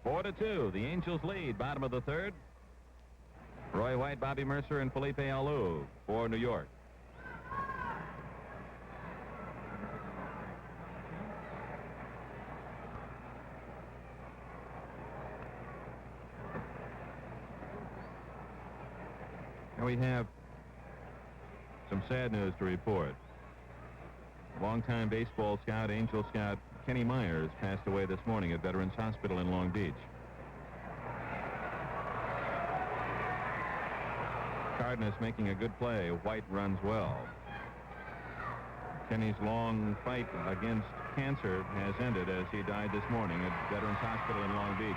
4-2. The Angels lead. Bottom of the third. Roy White, Bobby Mercer, and Felipe Alou for New York. And we have some sad news to report. Longtime baseball scout, Angel scout Kenny Myers passed away this morning at Veterans Hospital in Long Beach. Cardenas making a good play. White runs well. Kenny's long fight against cancer has ended as he died this morning at Veterans Hospital in Long Beach.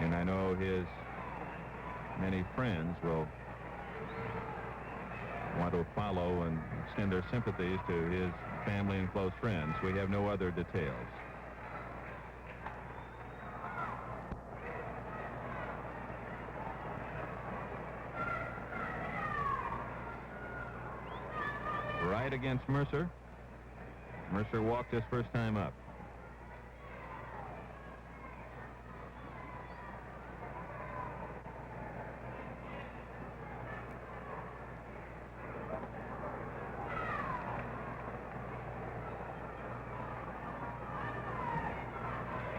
And I know his many friends will want to follow and extend their sympathies to his family and close friends. We have no other details. Right against Mercer. Mercer walked his first time up.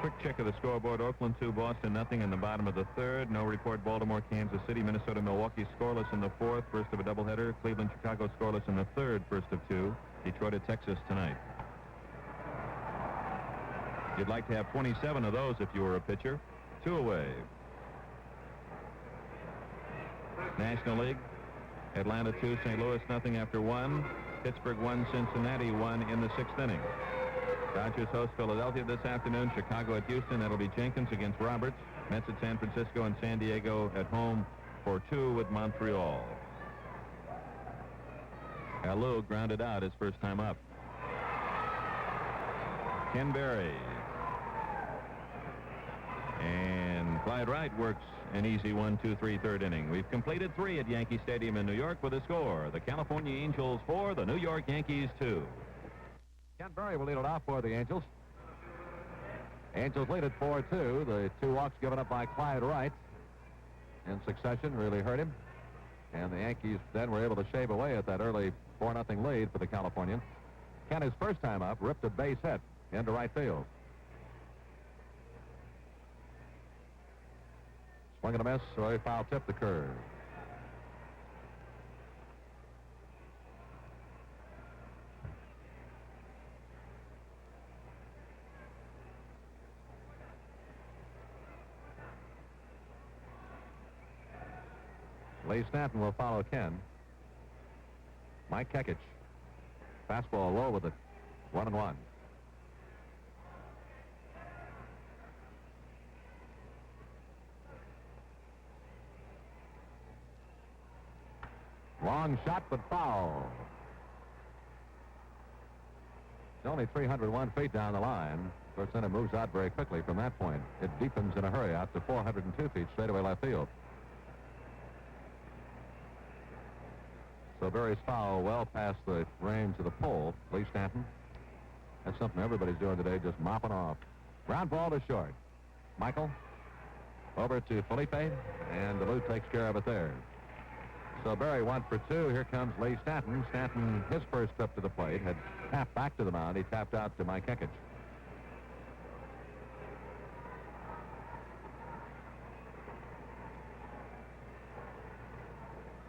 Quick check of the scoreboard. Oakland 2, Boston nothing in the bottom of the third. No report. Baltimore, Kansas City, Minnesota, Milwaukee scoreless in the fourth. First of a doubleheader. Cleveland, Chicago scoreless in the third. First of two. Detroit at Texas tonight. You'd like to have 27 of those if you were a pitcher. 2 away. National League. Atlanta 2, St. Louis nothing after 1. Pittsburgh 1, Cincinnati 1 in the 6th inning. Dodgers host Philadelphia this afternoon. Chicago at Houston. That'll be Jenkins against Roberts. Mets at San Francisco, and San Diego at home for 2 with Montreal. Alou grounded out his first time up. Ken Berry. And Clyde Wright works an easy 1-2-3 third inning. We've completed 3 at Yankee Stadium in New York with a score. The California Angels 4, the New York Yankees 2. Ken Berry will lead it off for the Angels. Angels lead at 4-2. The 2 walks given up by Clyde Wright in succession really hurt him. And the Yankees then were able to shave away at that early 4-0 lead for the Californians. Ken, his first time up, ripped a base hit into right field. Swing and a miss, so he foul tipped the curve. Lee Stanton will follow Ken. Mike Kekich. Fastball low with it. 1-1. Long shot, but foul. It's only 301 feet down the line. Of course, then it moves out very quickly from that point. It deepens in a hurry out to 402 feet straight away left field. So Berry's foul well past the range of the pole. Lee Stanton. That's something everybody's doing today, just mopping off. Ground ball to short. Michael over to Felipe, and the Lou takes care of it there. So Berry 1 for 2. Here comes Lee Stanton. Stanton, his first trip to the plate, had tapped back to the mound. He tapped out to Mike Kekich.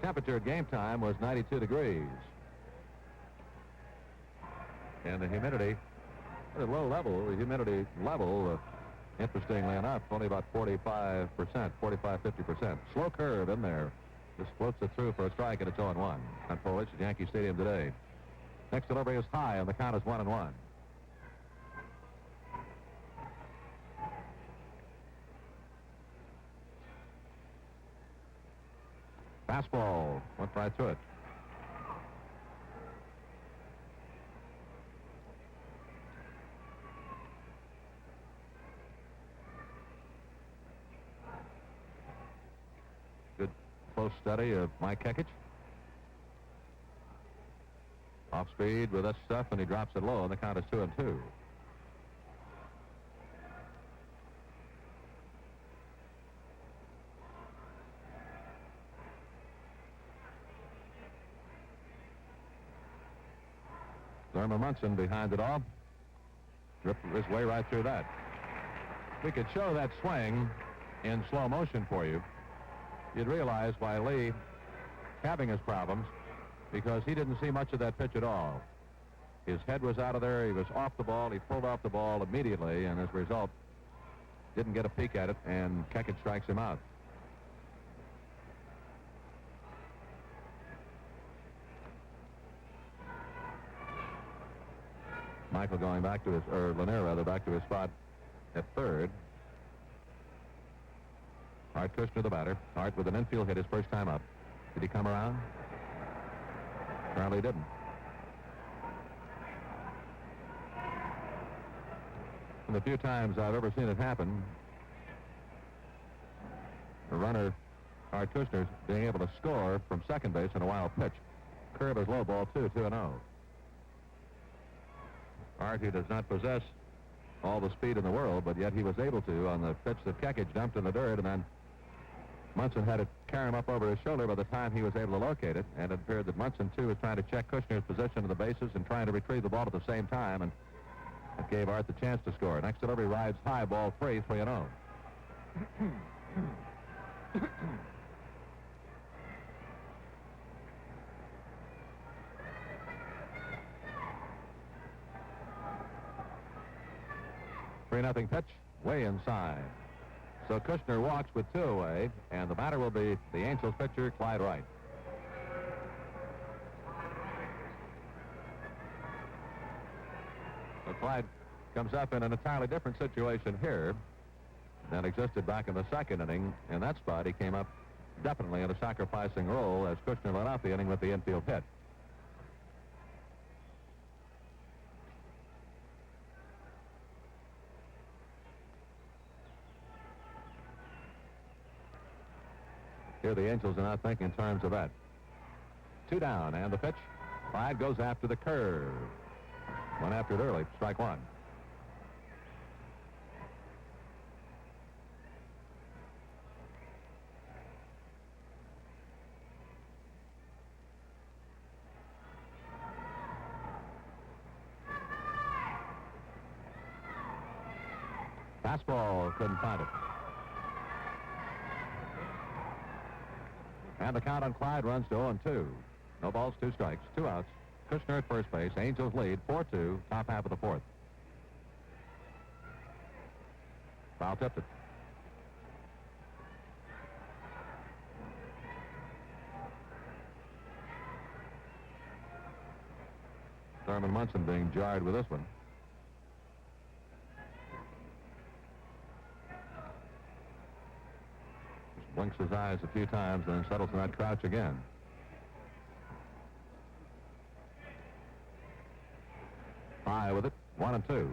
Temperature at game time was 92 degrees. And the humidity at a low level, the humidity level, interestingly enough, only about 45%, 45-50%. Slow curve in there. Just floats it through for a strike, and it's 0-1 on foliage at Yankee Stadium today. Next delivery is high, and the count is 1-1. Fastball went right to it. Good close study of Mike Kekich. Off speed with this stuff, and he drops it low, and the count is 2-2. Thurman Munson behind it all. Dripped his way right through that. We could show that swing in slow motion for you. You'd realize why Lee having his problems, because he didn't see much of that pitch at all. His head was out of there. He was off the ball. He pulled off the ball immediately, and as a result, didn't get a peek at it, and Kekich strikes him out. Michael going back to his, or Lanier rather, back to his spot at third. Art Kushner, the batter. Art with an infield hit his first time up. Did he come around? Apparently didn't. And the few times I've ever seen it happen, the runner, Art Kushner, being able to score from second base in a wild pitch. Curve is low ball, 2-0. Art, who does not possess all the speed in the world, but yet he was able to on the pitch that Kekich dumped in the dirt, and then Munson had to carry him up over his shoulder by the time he was able to locate it, and it appeared that Munson, too, was trying to check Kushner's position of the bases and trying to retrieve the ball at the same time, and it gave Art the chance to score. Next delivery rides high, ball 3, 3-0. Nothing pitch, way inside. So Kushner walks with 2 away, and the batter will be the Angels pitcher, Clyde Wright. So Clyde comes up in an entirely different situation here than existed back in the second inning. In that spot, he came up definitely in a sacrificing role as Kushner led off the inning with the infield hit. Here the Angels are not thinking in terms of that. 2 down, and the pitch. Clyde goes after the curve. Went after it early. Strike 1. Fastball, couldn't find it. And the count on Clyde runs to 0-2. No balls, 2 strikes, 2 outs. Kushner at first base. Angels lead 4-2, top half of the 4th. Foul tipped it. Thurman Munson being jarred with this one. Blinks his eyes a few times and then settles in that crouch again. High with it, 1-2.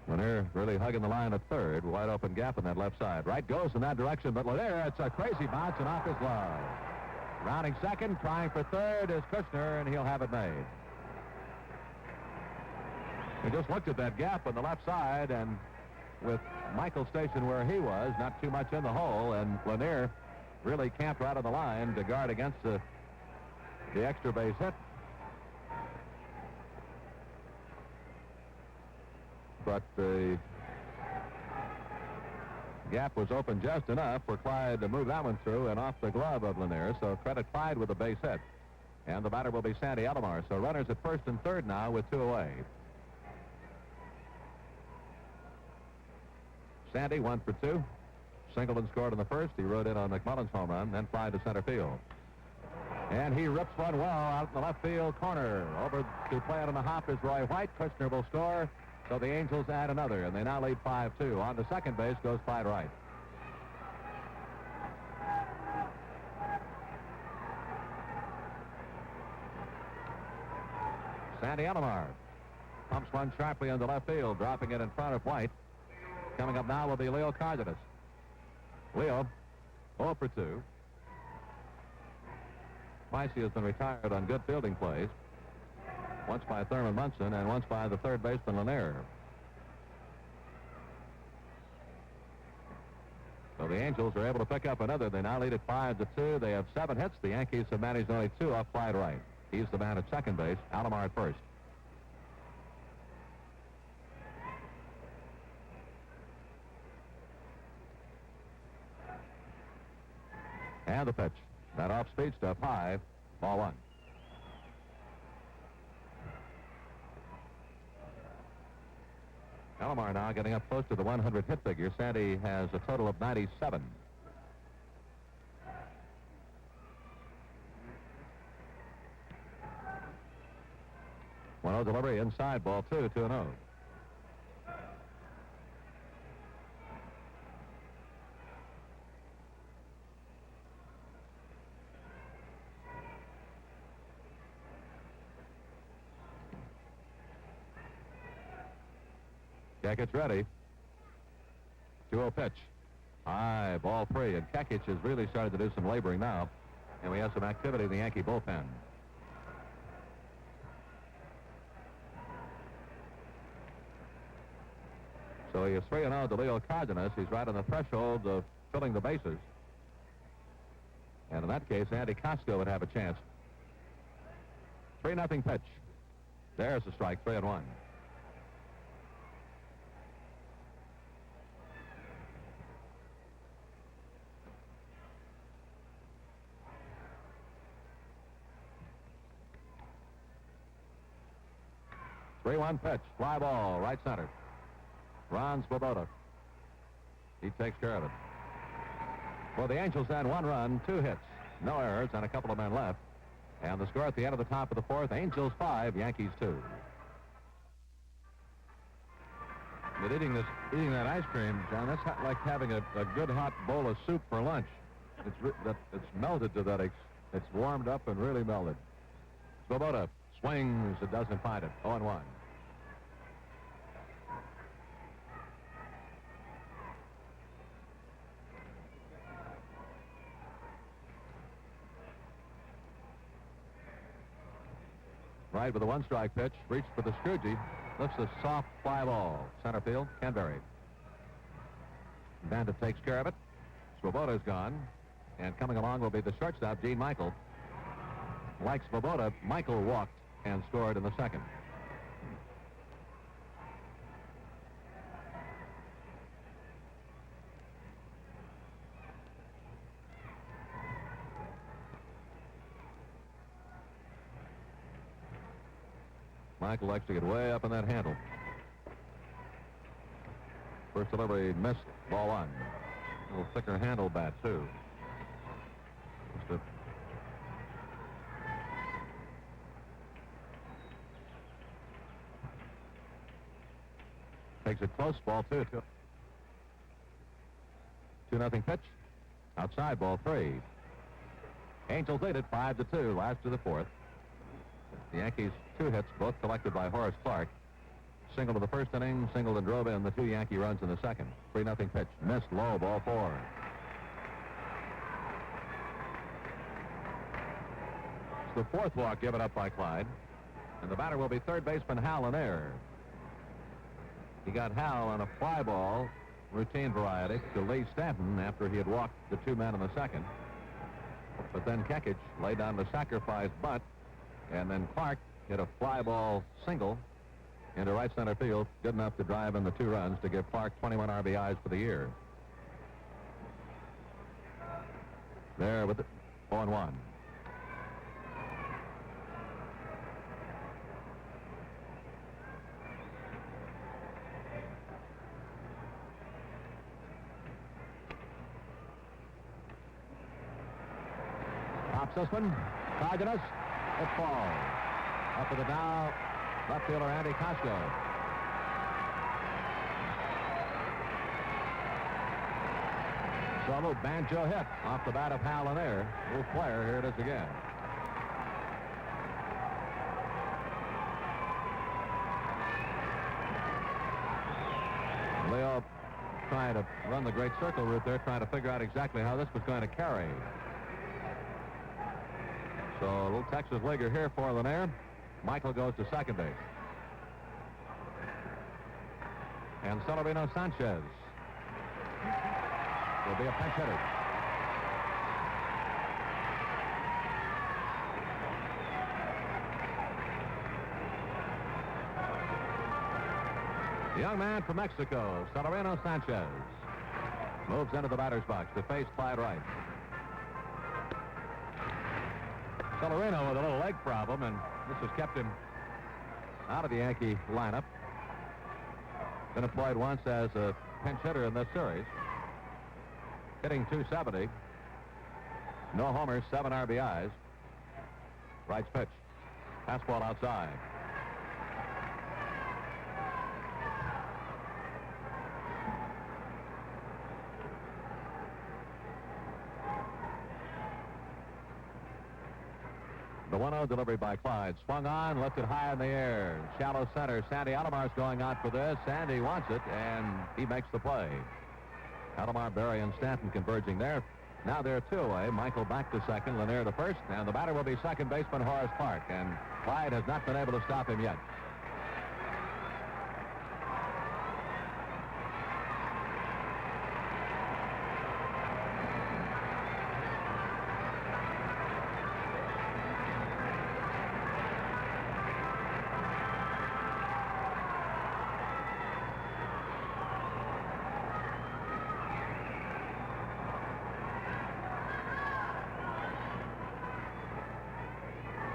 Lanier really hugging the line at third. Wide open gap in that left side. Right goes in that direction, but Lanier, it's a crazy bounce and off his glove. Rounding second, trying for third is Kushner, and he'll have it made. We just looked at that gap on the left side, and with Michael stationed where he was, not too much in the hole, and Lanier really camped right on the line to guard against the extra base hit. But the gap was open just enough for Clyde to move that one through and off the glove of Lanier, so credit Clyde with the base hit. And the batter will be Sandy Alomar. So runners at first and third now with 2 away. Sandy 1 for 2. Singleton scored in the first. He rode in on McMullen's home run, then fly to center field. And he rips one well out in the left field corner. Over to play it on the hop is Roy White. Kushner will score. So the Angels add another, and they now lead 5-2. On to second base goes Clyde Wright. Sandy Alomar Pumps one sharply into left field, dropping it in front of White. Coming up now will be Leo Cardenas. Leo, 0 for 2. Twice he has been retired on good fielding plays. Once by Thurman Munson and once by the third baseman Lanier. So the Angels are able to pick up another. They now lead at 5-2. They have 7 hits. The Yankees have managed only 2 off Clyde Wright. He's the man at second base. Alomar at first. And the pitch. That off-speed stuff high. Ball 1. Alomar now getting up close to the 100 hit figure. Sandy has a total of 97. One delivery inside, ball 2, 2-0. Kekich ready. 2-0 pitch. High, ball 3, and Kekich has really started to do some laboring now, and we have some activity in the Yankee bullpen. So he is 3-0 to Leo Cardenas. He's right on the threshold of filling the bases. And in that case, Andy Costco would have a chance. 3-0 pitch. There's the strike, 3-1. Three-one pitch, fly ball, right center. Ron Swoboda. He takes care of it. For the Angels then, 1 run, 2 hits, no errors, and a couple of men left. And the score at the end of the top of the 4th, Angels 5, Yankees 2. But eating that ice cream, John, that's like having a good hot bowl of soup for lunch. It's melted to that. It's warmed up and really melted. Swoboda swings, it doesn't find it. 0-1. Right with a 1-strike pitch, reached for the Scroogie, lifts a soft fly ball. Center field, Canberry. Bandit takes care of it. Swoboda's gone, and coming along will be the shortstop, Gene Michael. Like Swoboda, Michael walked and scored in the second. Michael likes to get way up in that handle. First delivery missed, ball 1. A little thicker handle bat, too. Takes it close, ball 2. 2-0 pitch. Outside, ball 3. Angels lead it 5-2, last to the 4th. The Yankees 2 hits, both collected by Horace Clark. Single to the first inning, singled and drove in the 2 Yankee runs in the second. 3-0 pitch, missed low, ball 4. It's the 4th walk given up by Clyde, and the batter will be third baseman Hal Lanier. He got Hal on a fly ball, routine variety, to Lee Stanton after he had walked the 2 men in the second. But then Kekich laid down the sacrifice bunt, and then Clark hit a fly ball single into right center field, good enough to drive in the 2 runs to give Clark 21 RBIs for the year. There with it, 0-1. Pops this one. Cardenas. It falls. Up to the now, left fielder Andy Costco. So a little banjo hit off the bat of Hal Lanier. Little flare, here it is again. trying to run the great circle route there, trying to figure out exactly how this was going to carry. So a little Texas leaguer here for Lanier. Michael goes to second base. And Celerino Sanchez will be a pinch hitter. The young man from Mexico, Celerino Sanchez, moves into the batter's box to face Clyde Wright. Celerino with a little leg problem, and this has kept him out of the Yankee lineup. Been employed once as a pinch hitter in this series. Hitting .270. No homers, 7 RBIs. Wright's pitch. Fastball outside. The 1-0 delivery by Clyde. Swung on, lifted high in the air. Shallow center. Sandy Alomar's going out for this. Sandy wants it, and he makes the play. Alomar, Berry, and Stanton converging there. Now they're 2 away. Michael back to second, Lanier to first, and the batter will be second baseman Horace Park, and Clyde has not been able to stop him yet.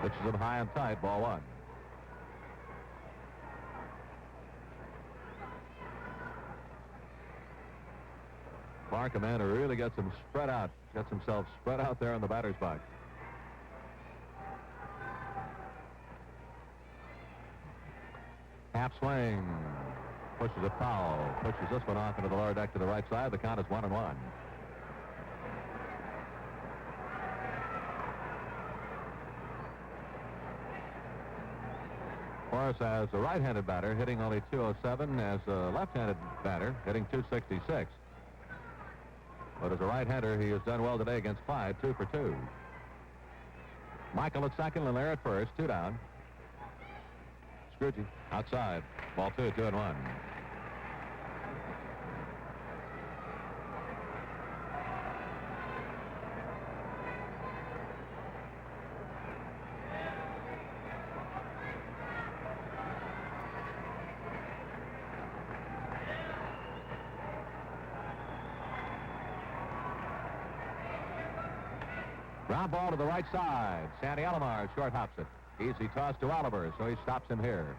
Pitches him high and tight, ball 1. Clark, a man who really gets him spread out, gets himself spread out there in the batter's box. Half swing, pushes it foul, pushes this one off into the lower deck to the right side. The count is 1-1. Horace, as a right-handed batter, hitting only .207, as a left-handed batter, hitting .266. But as a right-hander, he has done well today against Clyde, 2 for 2. Michael at second, Lanier at first, 2 down. Scrooge outside, ball 2, 2-1. Ground ball to the right side. Sandy Alomar short hops it. Easy toss to Oliver, so he stops him here.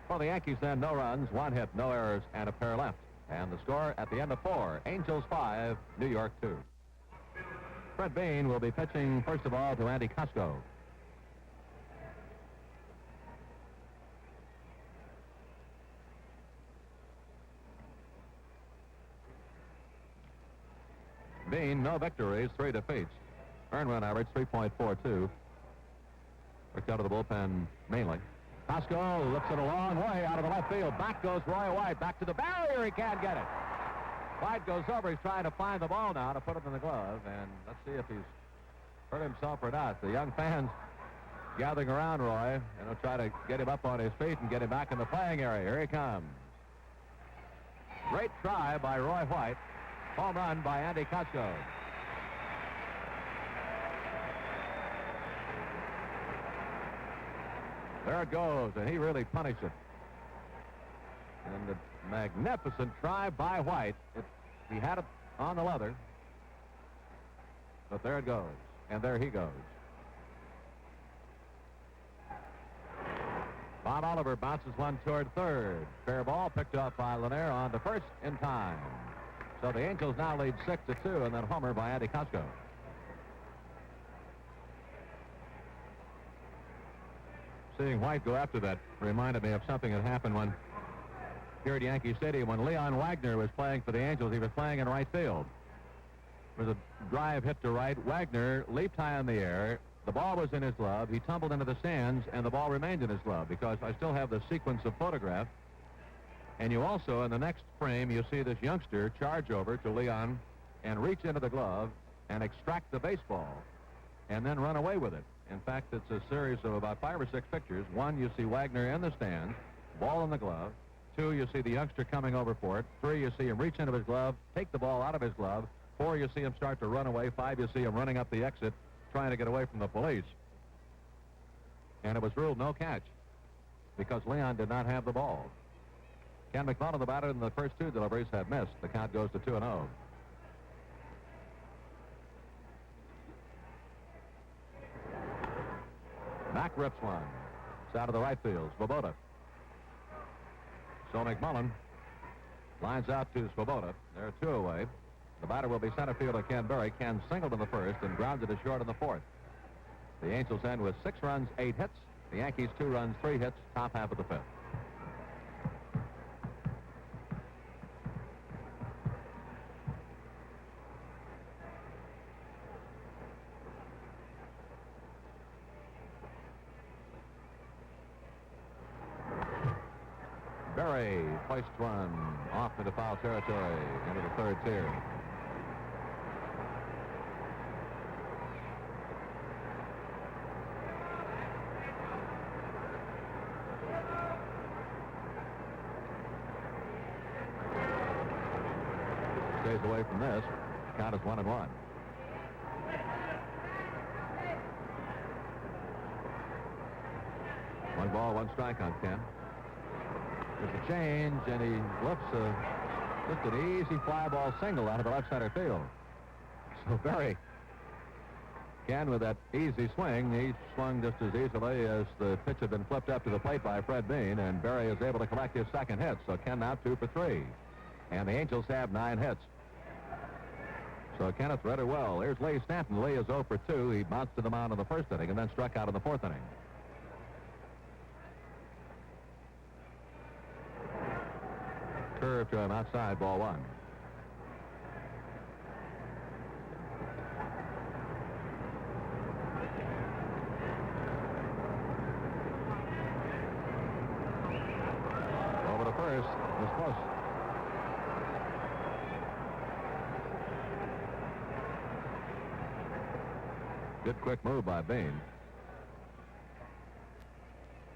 For the Yankees then, no runs, 1 hit, no errors, and a pair left. And the score at the end of 4, Angels 5, New York 2. Fred Bean will be pitching first of all to Andy Cusco. Bean, no victories, 3 defeats. Earned run average 3.42. Worked out of the bullpen mainly. Costco lifts it a long way out of the left field. Back goes Roy White. Back to the barrier. He can't get it. White goes over. He's trying to find the ball now to put it in the glove. And let's see if he's hurt himself or not. The young fans gathering around Roy, and they'll try to get him up on his feet and get him back in the playing area. Here he comes. Great try by Roy White. Home run by Andy Costco. There it goes, and he really punished it. And a magnificent try by White. He had it on the leather. But there it goes, and there he goes. Bob Oliver bounces one toward third. Fair ball picked up by Lanier on to first in time. So the Angels now lead 6-2, and then homer by Andy Costco. Seeing White go after that reminded me of something that happened when here at Yankee Stadium when Leon Wagner was playing for the Angels. He was playing in right field. There was a drive hit to right. Wagner leaped high in the air. The ball was in his glove. He tumbled into the stands, and the ball remained in his glove because I still have the sequence of photographs. And you also, in the next frame, you see this youngster charge over to Leon and reach into the glove and extract the baseball and then run away with it. In fact, it's a series of about 5 or 6 pictures. 1, you see Wagner in the stands, ball in the glove. 2, you see the youngster coming over for it. 3, you see him reach into his glove, take the ball out of his glove. 4, you see him start to run away. 5, you see him running up the exit, trying to get away from the police. And it was ruled no catch because Leon did not have the ball. Ken McMullen, the batter, in the first 2 deliveries had missed. The count goes to 2-0. Mack rips one. It's out of the right field. Swoboda. So McMullen lines out to Swoboda. There are 2 away. The batter will be center fielder Ken Berry. Ken singled in the first and grounded to short in the 4th. The Angels end with 6 runs, 8 hits. The Yankees 2 runs, 3 hits, top half of the 5th. Berry, hoist one off into foul territory, into the 3rd tier. Stays away from this. Count is 1-1. One ball, 1 strike on Ken. There's a change, and he looks just an easy fly ball single out of the left center field. So Berry, Ken with that easy swing, he swung just as easily as the pitch had been flipped up to the plate by Fred Bean, and Berry is able to collect his 2nd hit. So Ken now 2 for 3. And the Angels have 9 hits. So Kenneth read it well. Here's Lee Stanton. Lee is 0 for 2. He bounced to the mound in the 1st inning and then struck out in the 4th inning. Curve to him outside, ball 1. Over to first. It's close. Good quick move by Bean.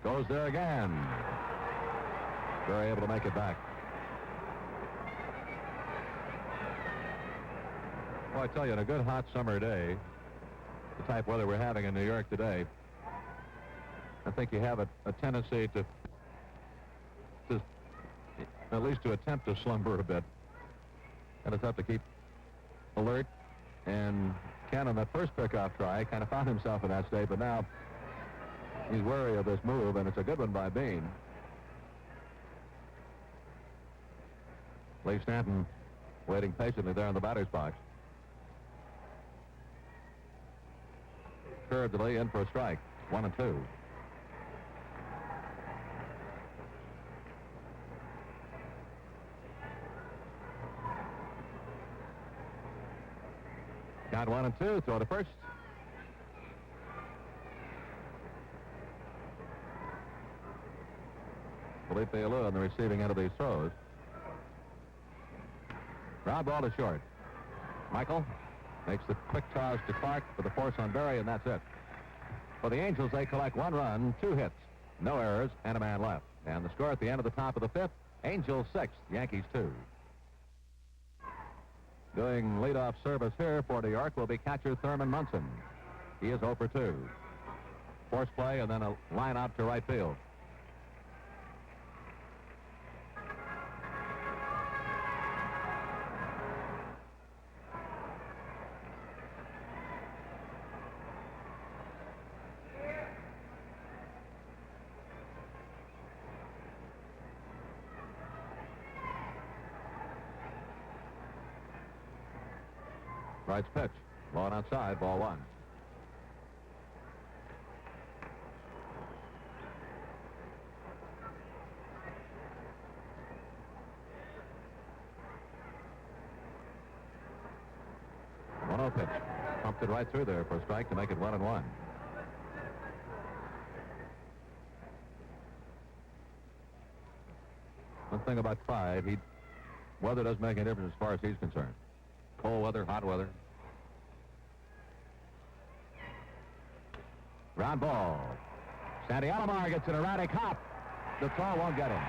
Goes there again. Very able to make it back. Well, I tell you, on a good hot summer day, the type weather we're having in New York today, I think you have a tendency to at least to attempt to slumber a bit. And it's tough to keep alert. And Ken, on that first pickoff try, kind of found himself in that state, but now he's wary of this move, and it's a good one by Bean. Lee Stanton waiting patiently there in the batter's box. Curve to Lee, in for a strike. 1-2. Count 1-2. Throw to first. Felipe Alou on the receiving end of these throws. Ground ball to short. Michael makes the quick toss to Clark for the force on Berry, and that's it. For the Angels, they collect 1 run, 2 hits, no errors, and a man left. And the score at the end of the top of the 5th, Angels 6, Yankees 2. Doing leadoff service here for New York will be catcher Thurman Munson. He is 0 for 2. Force play and then a line out to right field. Wright's pitch. Low and outside, ball 1. One-oh pitch. Pumped it right through there for a strike to make it 1-1. thing about Clyde, weather doesn't make any difference as far as he's concerned. Cold weather, hot weather. Ground ball. Sandy Alomar gets an erratic hop. The throw won't get him.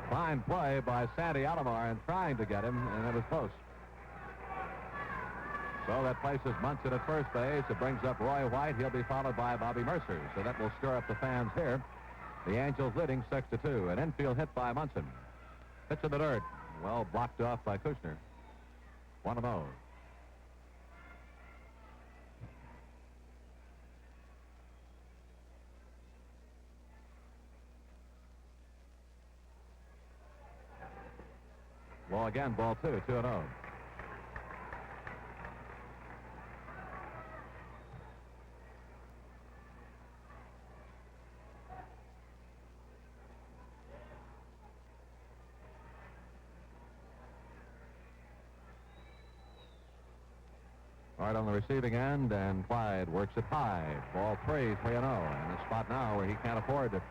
Fine play by Sandy Alomar and trying to get him, and it was close. So that places Munson at first base. It brings up Roy White. He'll be followed by Bobby Mercer. So that will stir up the fans here. The Angels leading 6-2. An infield hit by Munson. Pitch in the dirt. Well blocked off by Kushner. 1-0. Well, again, ball 2, 2-0. All right, on the receiving end, and Clyde works it high. Ball 3, 3-0. In a spot now where he can't afford to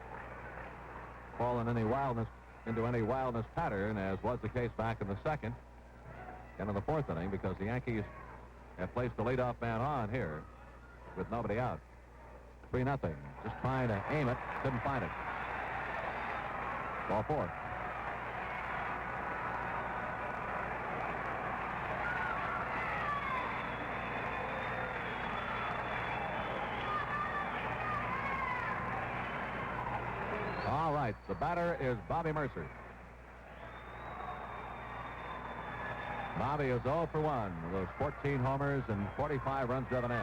fall in into any wildness pattern, as was the case back in the second and in the fourth inning, because the Yankees have placed the leadoff man on here with nobody out. 3-0. Just trying to aim it, couldn't find it. Ball 4. All right, the batter is Bobby Mercer. Bobby is 0 for 1 with those 14 homers and 45 runs driven in.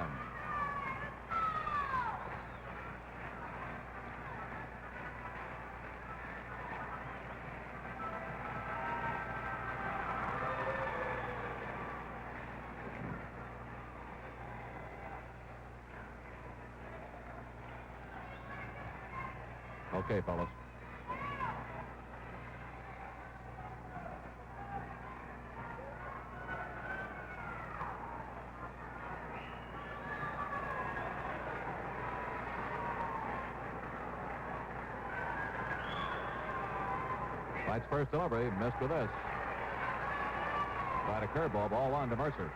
Okay, fellas. White's first delivery, missed with this. Tried a curveball, ball 1 to Mercer.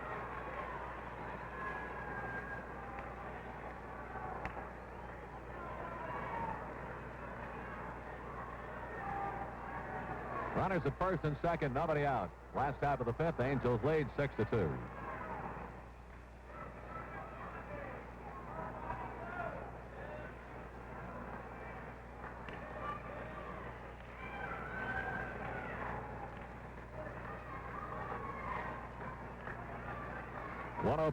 Runners at first and second, nobody out. Last half of the fifth, Angels lead 6-2.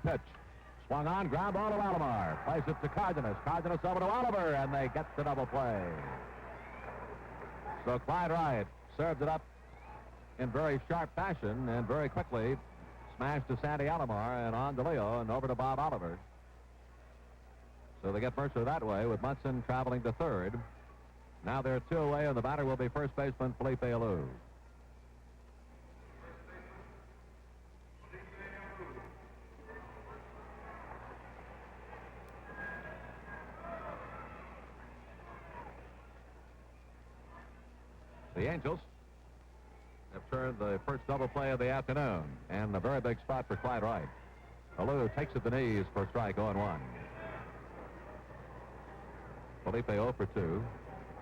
Pitch. Swung on, ground ball to Alomar. Plays it to Cardenas. Cardenas over to Oliver, and they get the double play. So Clyde Wright served it up in very sharp fashion and very quickly smashed to Sandy Alomar and on to Leo and over to Bob Oliver. So they get Mercer that way with Munson traveling to third. Now they're 2 away, and the batter will be first baseman Felipe Alou. The Angels have turned the first double play of the afternoon, and a very big spot for Clyde Wright. Alou takes at the knees for strike 0-1. Felipe 0 for 2.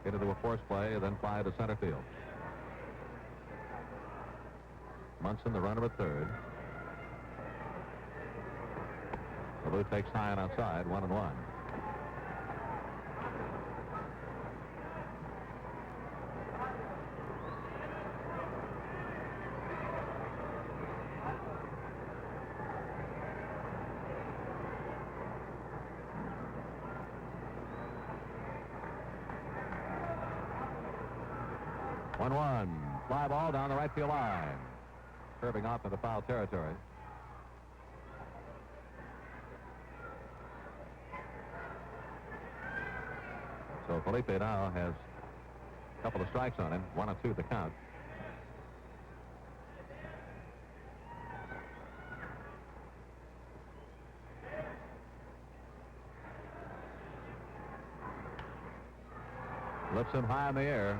Hit into a force play, then fly to center field. Munson, the runner at third. Alou takes high and outside, 1-1. Fly ball down the right field line. Curving off into foul territory. So Felipe now has A couple of strikes on him, 1-2 the count. Lifts him high in the air,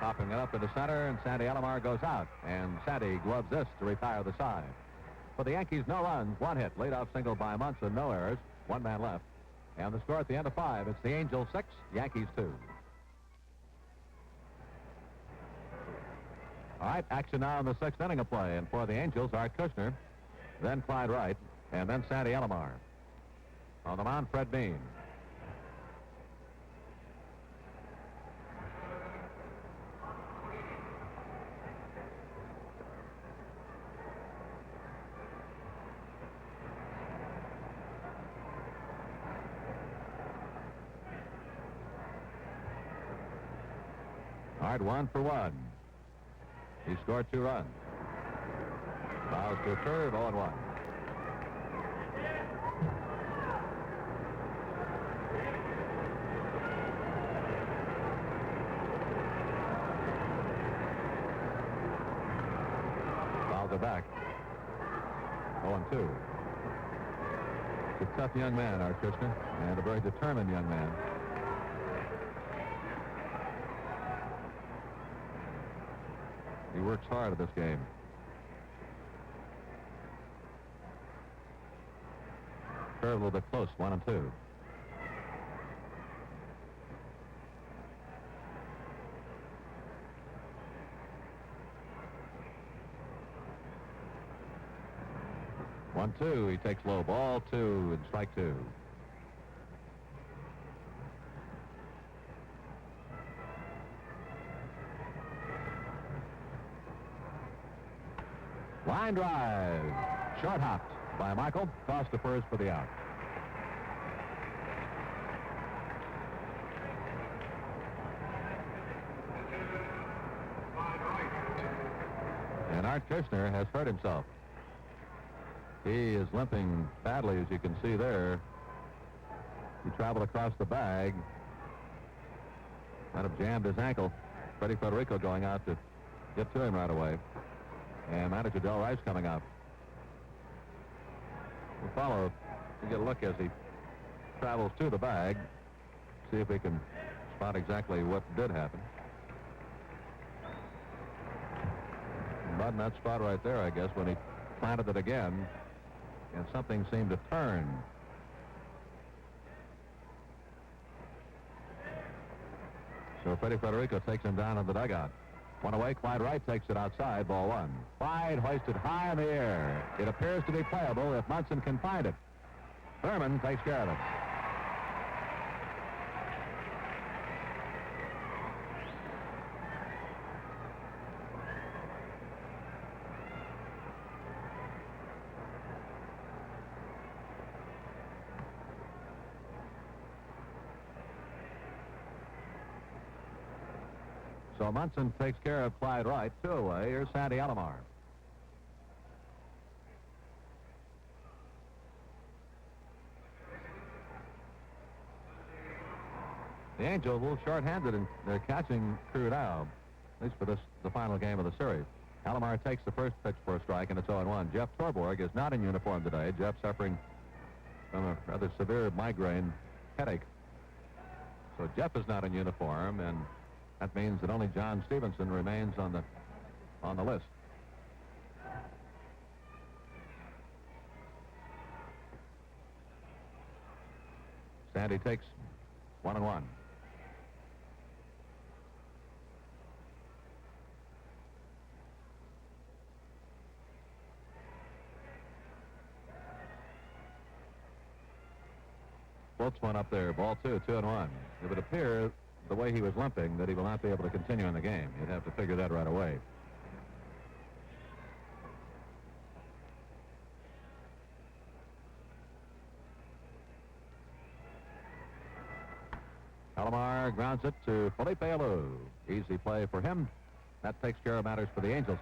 popping it up into center, and Sandy Alomar goes out. And Sandy gloves this to retire the side. For the Yankees, no runs, 1 hit. Leadoff single by Munson, no errors, 1 man left. And the score at the end of 5, it's the Angels 6, Yankees 2. All right, action now in the 6th inning of play. And for the Angels, Art Kushner, then Clyde Wright, and then Sandy Alomar. On the mound, Fred Bean. All right, 1 for 1. He scored 2 runs. Fouls to third, 0-1. Fouls are back. 0-2. He's a tough young man, Art Kushner, and a very determined young man. He works hard at this game. Curve a little bit close, 1-2. One, two. He takes low ball, 2, and strike 2. Line drive. Short hopped by Michael. Toss to first for the out. And Art Kushner has hurt himself. He is limping badly, as you can see there. He traveled across the bag. Might have jammed his ankle. Freddie Federico going out to get to him right away. And manager Del Rice coming up. We'll follow to get a look as he travels to the bag. See if we can spot exactly what did happen. About in that spot right there, I guess, when he planted it again, and something seemed to turn. So Freddie Federico takes him down in the dugout. 1 away, Clyde Wright takes it outside, ball 1. Clyde hoisted high in the air. It appears to be playable if Munson can find it. Thurman takes care of it. So Munson takes care of Clyde Wright. 2 away. Here's Sandy Alomar. The Angels a little short-handed in their catching crew now, at least for the final game of the series. Alomar takes the first pitch for a strike, and it's 0-1. Jeff Torborg is not in uniform today. Jeff suffering from a rather severe migraine headache. So Jeff is not in uniform, and that means that only John Stevenson remains on the list. Sandy takes 1-1. Floats one up there. Ball 2, 2-1. It would appear, the way he was limping, that he will not be able to continue in the game. You'd have to figure that right away. Alomar grounds it to Felipe Alou. Easy play for him. That takes care of matters for the Angels.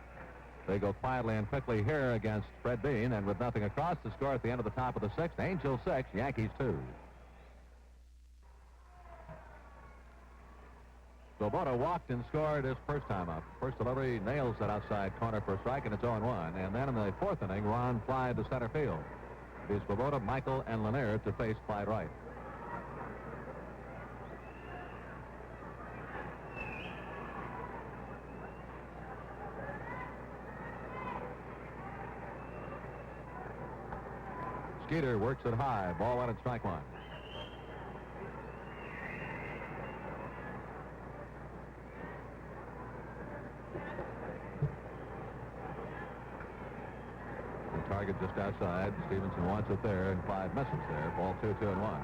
They go quietly and quickly here against Fred Bean, and with nothing across, the score at the end of the top of the 6th, Angels 6, Yankees 2. Swoboda walked and scored his first time up. First delivery, nails that outside corner for a strike, and it's 0-1. And then in the fourth inning, Ron flied to center field. It is Swoboda, Michael, and Lanier to face Clyde Wright. Skeeter works it high. Ball 1 and strike 1. The target just outside. Stevenson wants it there, and Clyde misses there. Ball 2, 2-1.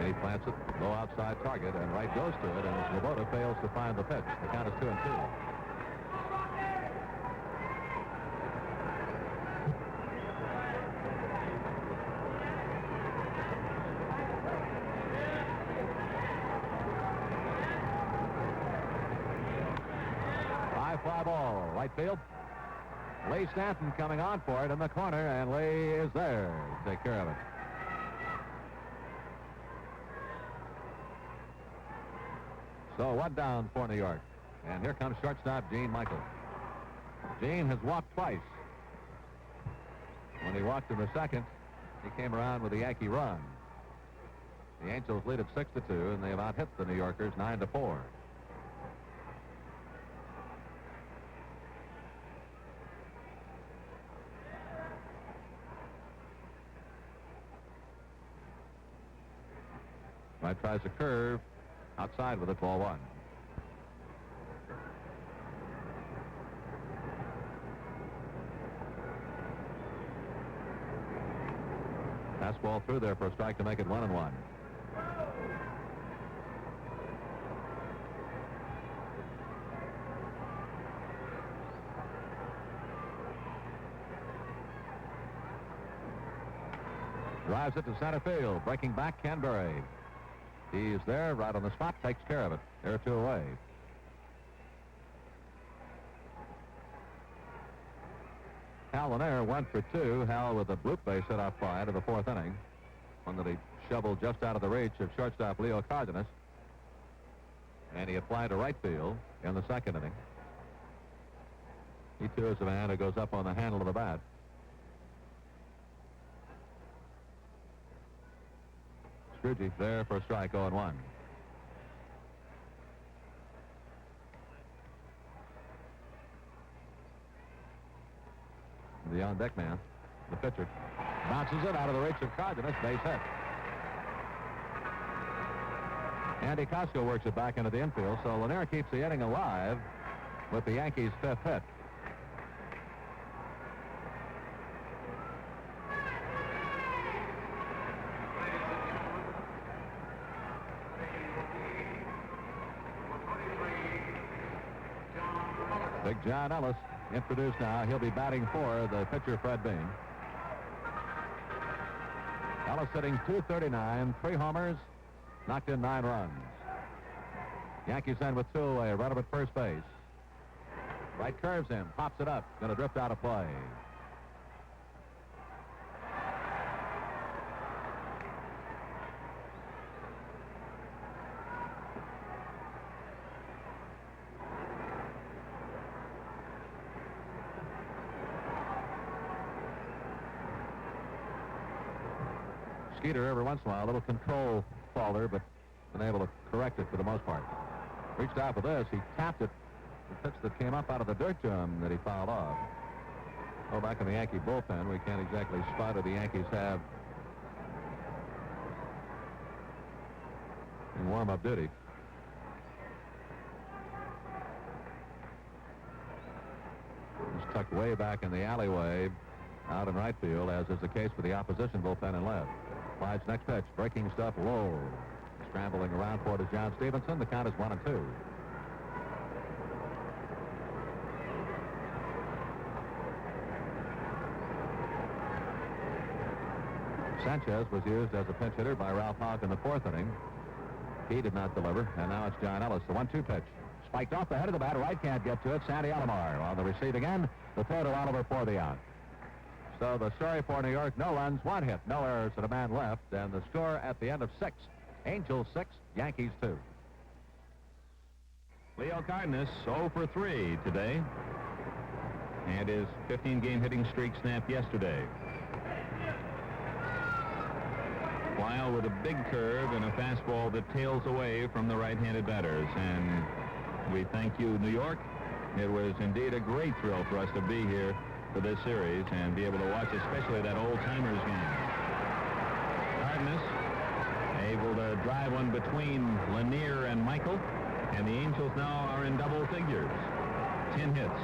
He plants it, low outside target, and Wright goes to it, and Swoboda fails to find the pitch. The count is 2-2. High fly ball, right field. Lee Stanton coming on for it in the corner, and Lee is there to take care of it. So 1 down for New York. And here comes shortstop Gene Michael. Gene has walked twice. When he walked in the second, he came around with a Yankee run. The Angels lead at 6-2, and they have out-hit the New Yorkers 9-4. Wright tries a curve. Outside with it, ball 1. Fastball through there for a strike to make it 1-1. Drives it to center field. Breaking back, Canberry. He's there, right on the spot, takes care of it. There, 2 away. Hal Lanier went for 2. Hal with a bloop base hit off fly to the fourth inning. One that he shoveled just out of the reach of shortstop Leo Cardenas. And he applied to right field in the second inning. He too is a man who goes up on the handle of the bat. Scrooge there for a strike, 0-1. The on-deck man, the pitcher, bounces it out of the reach of Cardenas, base hit. Andy Costco works it back into the infield, so Lanier keeps the inning alive with the Yankees' 5th hit. Big John Ellis introduced now. He'll be batting for the pitcher, Fred Bean. Ellis hitting .239, 3 homers, knocked in 9 runs. Yankees end with 2 away, run up at first base. Right curves him, pops it up, going to drift out of play. Skeeter every once in a while, a little control faulter, but been able to correct it for the most part. Reached out for this, he tapped it. The pitch that came up out of the dirt to him that he fouled off. Oh, back in the Yankee bullpen, we can't exactly spot who the Yankees have in warm-up duty. He's tucked way back in the alleyway out in right field, as is the case for the opposition bullpen in left. Clyde's next pitch, breaking stuff low. Scrambling around for it is John Stevenson. The count is 1-2. Sanchez was used as a pinch hitter by Ralph Houck in the fourth inning. He did not deliver, and now it's John Ellis. The 1-2 pitch. spiked off the head of the bat. Right can't get to it. Sandy Alomar on the receive again. The throw to Oliver for the out. So the story for New York, no runs, 1 hit, no errors, and a man left. And the score at the end of 6, Angels 6, Yankees 2. Leo Cardenas 0 for 3 today. And his 15-game hitting streak snapped yesterday. While with a big curve and a fastball that tails away from the right-handed batters. And we thank you, New York. It was indeed a great thrill for us to be here for this series and be able to watch especially that old-timers game. Cardenas able to drive one between Lanier and Michael, and the Angels now are in double figures. 10 hits.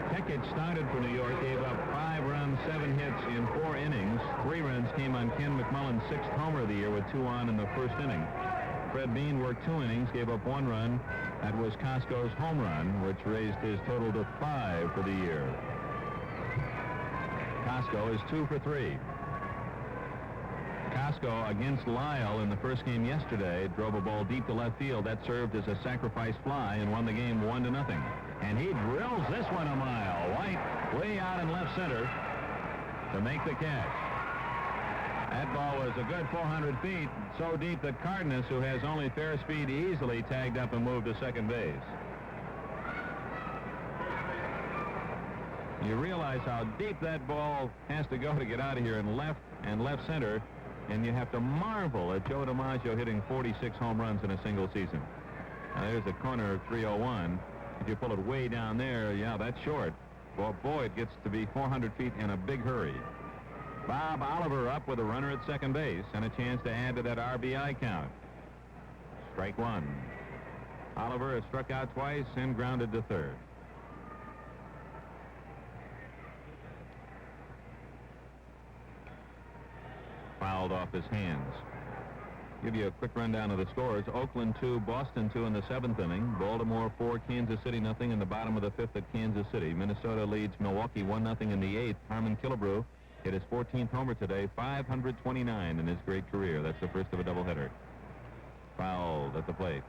Tekich started for New York, gave up 5 runs, 7 hits in 4 innings. 3 runs came on Ken McMullen's 6th homer of the year with 2 on in the first inning. Fred Bean worked 2 innings, gave up 1 run. That was Costco's home run, which raised his total to 5 for the year. Costco is 2 for 3. Costco against Lyle in the first game yesterday drove a ball deep to left field. That served as a sacrifice fly and won the game 1-0. And he drills this one a mile. White way out in left center to make the catch. That ball was a good 400 feet, so deep that Cardenas, who has only fair speed, easily tagged up and moved to second base. You realize how deep that ball has to go to get out of here in left center, and you have to marvel at Joe DiMaggio hitting 46 home runs in a single season. Now, there's a corner of 301. If you pull it way down there, yeah, that's short. Well, boy, it gets to be 400 feet in a big hurry. Bob Oliver up with a runner at second base and a chance to add to that RBI count. Strike 1. Oliver has struck out twice and grounded to third. Fouled off his hands. Give you a quick rundown of the scores. Oakland 2, Boston 2 in the 7th inning. Baltimore 4, Kansas City nothing in the bottom of the 5th at Kansas City. Minnesota leads Milwaukee 1-0 in the 8th. Harmon Killebrew hit his 14th homer today, 529 in his great career. That's the first of a doubleheader. Fouled at the plate.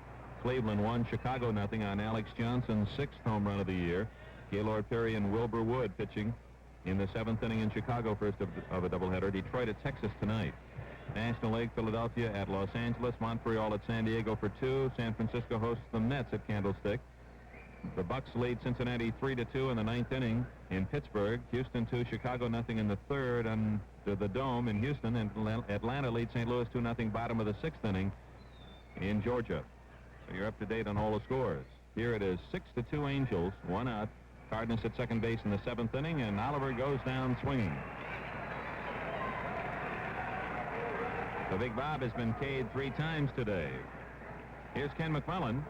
Cleveland 1, Chicago nothing on Alex Johnson's 6th home run of the year. Gaylord Perry and Wilbur Wood pitching in the 7th inning in Chicago, first of a doubleheader. Detroit at Texas tonight. National League, Philadelphia at Los Angeles. Montreal at San Diego for 2. San Francisco hosts the Mets at Candlestick. The Bucks lead Cincinnati 3-2 in the 9th inning in Pittsburgh. Houston 2, Chicago nothing in the 3rd under the Dome in Houston. And Atlanta leads St. Louis 2-0 bottom of the 6th inning in Georgia. So you're up to date on all the scores. Here it is 6-2 Angels, 1 out. Cardenas at second base in the 7th inning, and Oliver goes down swinging. The Big Bob has been K'd 3 times today. Here's Ken McMullen.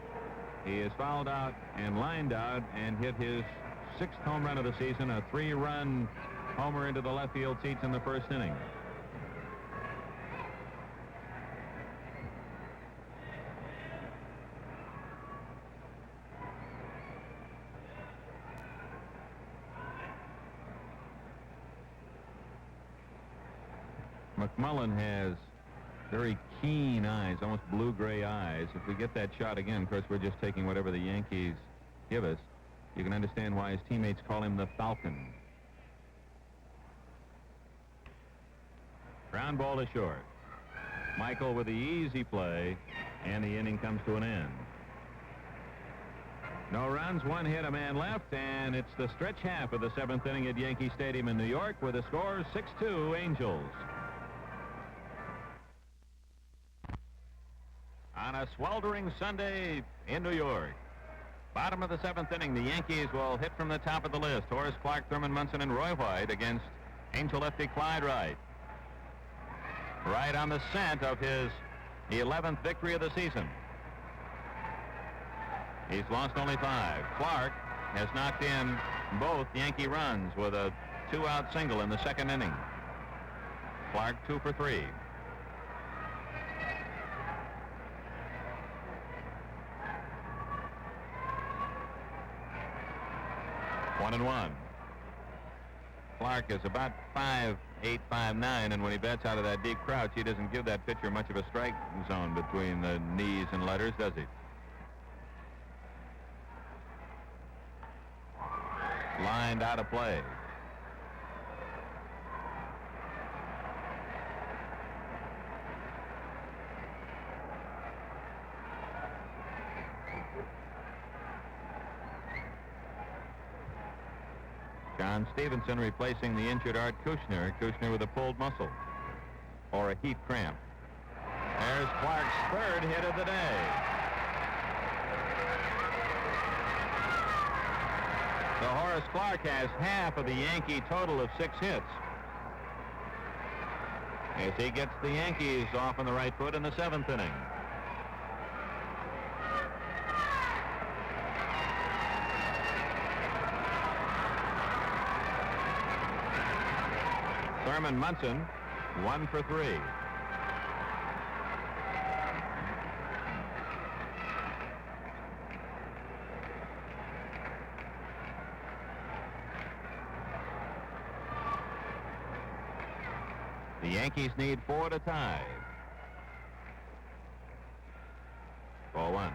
He is fouled out and lined out and hit his 6th home run of the season, a 3-run homer into the left field seats in the first inning. McMullen has very keen eyes, almost blue-gray eyes. If we get that shot again, of course, we're just taking whatever the Yankees give us. You can understand why his teammates call him the Falcon. Ground ball to short. Michael with the easy play, and the inning comes to an end. No runs, 1 hit, a man left, and it's the stretch half of the 7th inning at Yankee Stadium in New York with the score 6-2 Angels. On a sweltering Sunday in New York. Bottom of the 7th inning, the Yankees will hit from the top of the list. Horace Clarke, Thurman Munson, and Roy White against Angel lefty Clyde Wright. Wright on the scent of his 11th victory of the season. He's lost only 5. Clarke has knocked in both Yankee runs with a 2-out single in the 2nd inning. Clarke 2 for 3. One and one. Clarke is about 5'8", 5'9", and when he bats out of that deep crouch, he doesn't give that pitcher much of a strike zone between the knees and letters, does he? lined out of play. John Stevenson replacing the injured Art Kushner. Kushner with a pulled muscle or a heat cramp. There's Clark's third hit of the day. So Horace Clark has half of the Yankee total of 6 hits as he gets the Yankees off on the right foot in the 7th inning. Thurman Munson, 1 for 3. The Yankees need 4 to tie. Ball 1.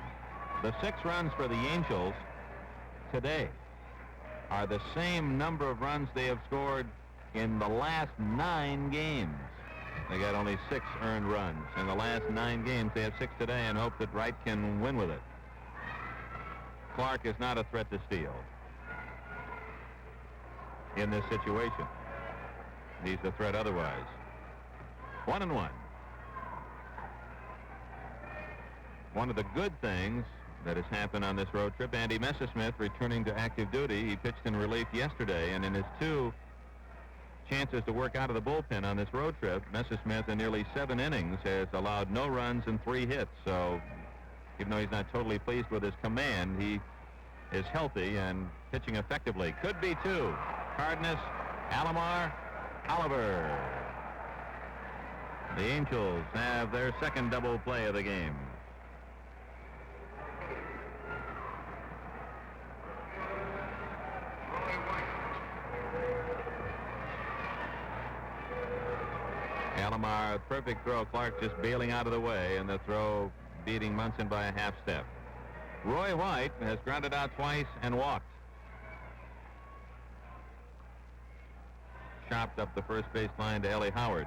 The 6 runs for the Angels today are the same number of runs they have scored in the last 9 games. They got only 6 earned runs. In the last 9 games, they have 6 today and hope that Wright can win with it. Clark is not a threat to steal in this situation. He's a threat otherwise. 1-1. One of the good things that has happened on this road trip, Andy Messersmith returning to active duty. He pitched in relief yesterday, and in his 2 chances to work out of the bullpen on this road trip, Messersmith in nearly 7 innings has allowed no runs and 3 hits. So even though he's not totally pleased with his command, he is healthy and pitching effectively. Could be 2. Cardenas, Alomar, Oliver. The Angels have their second double play of the game. Alomar, perfect throw. Clark just bailing out of the way, and the throw beating Munson by a half step. Roy White has grounded out twice and walked. Chopped up the first base line to Ellie Howard.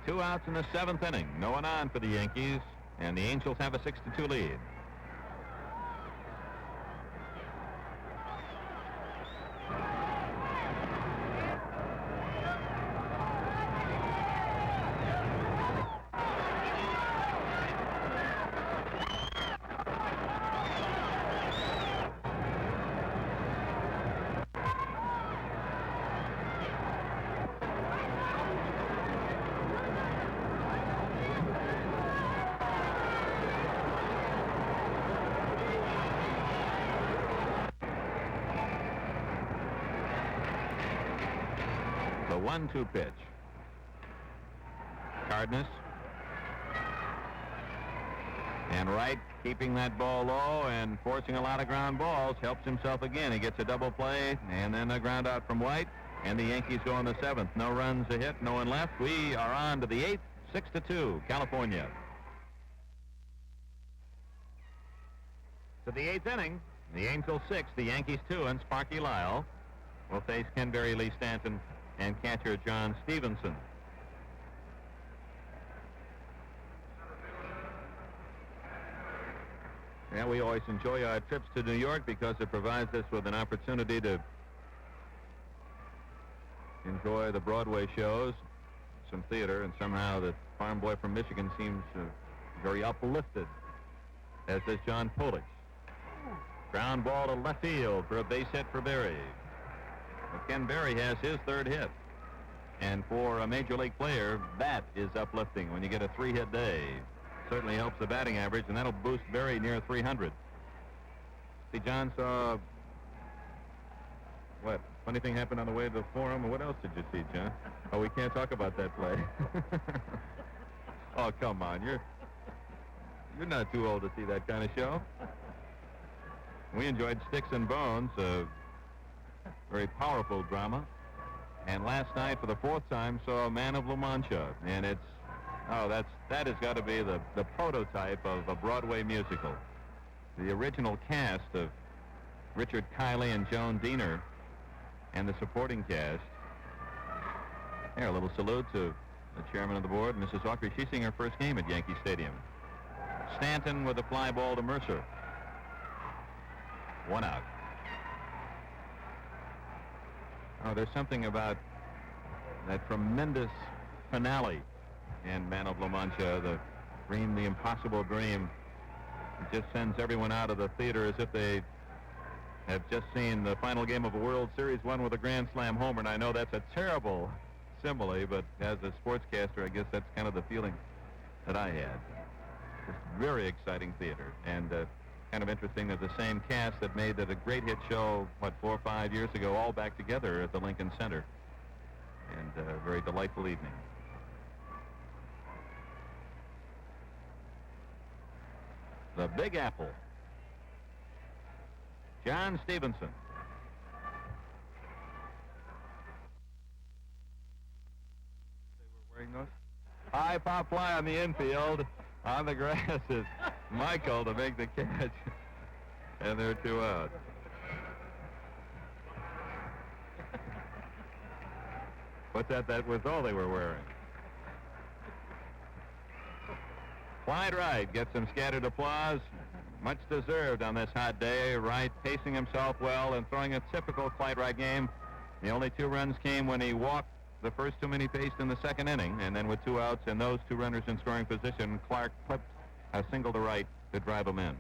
Two outs in the 7th inning. No one on for the Yankees, and the Angels have a 6-2 lead. The 1-2 pitch. Cardenas. And Wright keeping that ball low and forcing a lot of ground balls. Helps himself again. He gets a double play and then a ground out from White. And the Yankees go in the 7th. No runs a hit, no one left. We are on to the 8th, 6-2, California. To the 8th inning. The Angels 6, the Yankees 2, and Sparky Lyle will face Ken Berry, Lee Stanton, and catcher John Stevenson. Yeah, we always enjoy our trips to New York because it provides us with an opportunity to enjoy the Broadway shows, some theater, and somehow the farm boy from Michigan seems very uplifted, as does John Polich. Ground ball to left field for a base hit for Berry. Well, Ken Berry has his 3rd hit. And for a major league player, that is uplifting when you get a 3-hit day. Certainly helps the batting average, and that'll boost Berry near 300. See, John saw what? Funny thing happened on the way to the Forum. What else did you see, John? Oh, we can't talk about that play. Oh, come on. You're not too old to see that kind of show. We enjoyed Sticks and Bones, a very powerful drama. And last night, for the 4th time, saw Man of La Mancha. And it's Oh, that has got to be the prototype of a Broadway musical. The original cast of Richard Kiley and Joan Diener and the supporting cast. Here, a little salute to the chairman of the board, Mrs. Aukry. She's seeing her first game at Yankee Stadium. Stanton with a fly ball to Mercer. 1 out. Oh, there's something about that tremendous finale in Man of La Mancha, the dream, the impossible dream. It just sends everyone out of the theater as if they have just seen the final game of a World Series won with a Grand Slam homer. And I know that's a terrible simile, but as a sportscaster, I guess that's kind of the feeling that I had. It's very exciting theater, and kind of interesting that the same cast that made that a great hit show, 4 or 5 years ago, all back together at the Lincoln Center. And a very delightful evening. The Big Apple. John Stevenson. They were wearing those? High pop fly on the infield. On the grass is Michael to make the catch. And they're 2 out. What's that? That was all they were wearing. Clyde Wright gets some scattered applause. Much deserved on this hot day. Wright pacing himself well and throwing a typical Clyde Wright game. The only 2 runs came when he walked the first 2 men he faced in the second inning, and then with 2 outs and those 2 runners in scoring position, Clark clipped a single to right to drive him in.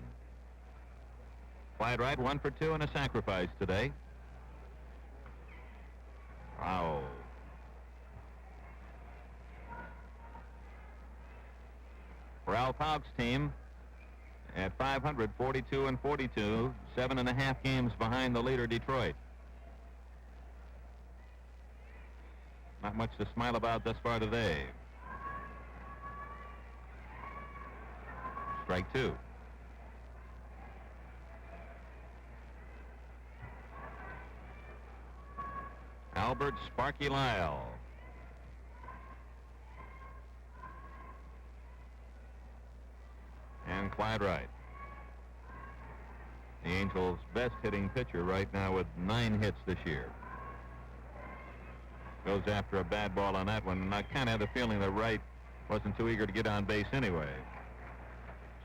Clyde Wright 1 for 2 and a sacrifice today. Wow. Ralph Houk's team at 500, 42 and 42, 7.5 games behind the leader, Detroit. Not much to smile about thus far today. Strike 2. Albert Sparky Lyle. And Clyde Wright. The Angels' best hitting pitcher right now with 9 hits this year. Goes after a bad ball on that one, and I kind of had the feeling that Wright wasn't too eager to get on base anyway.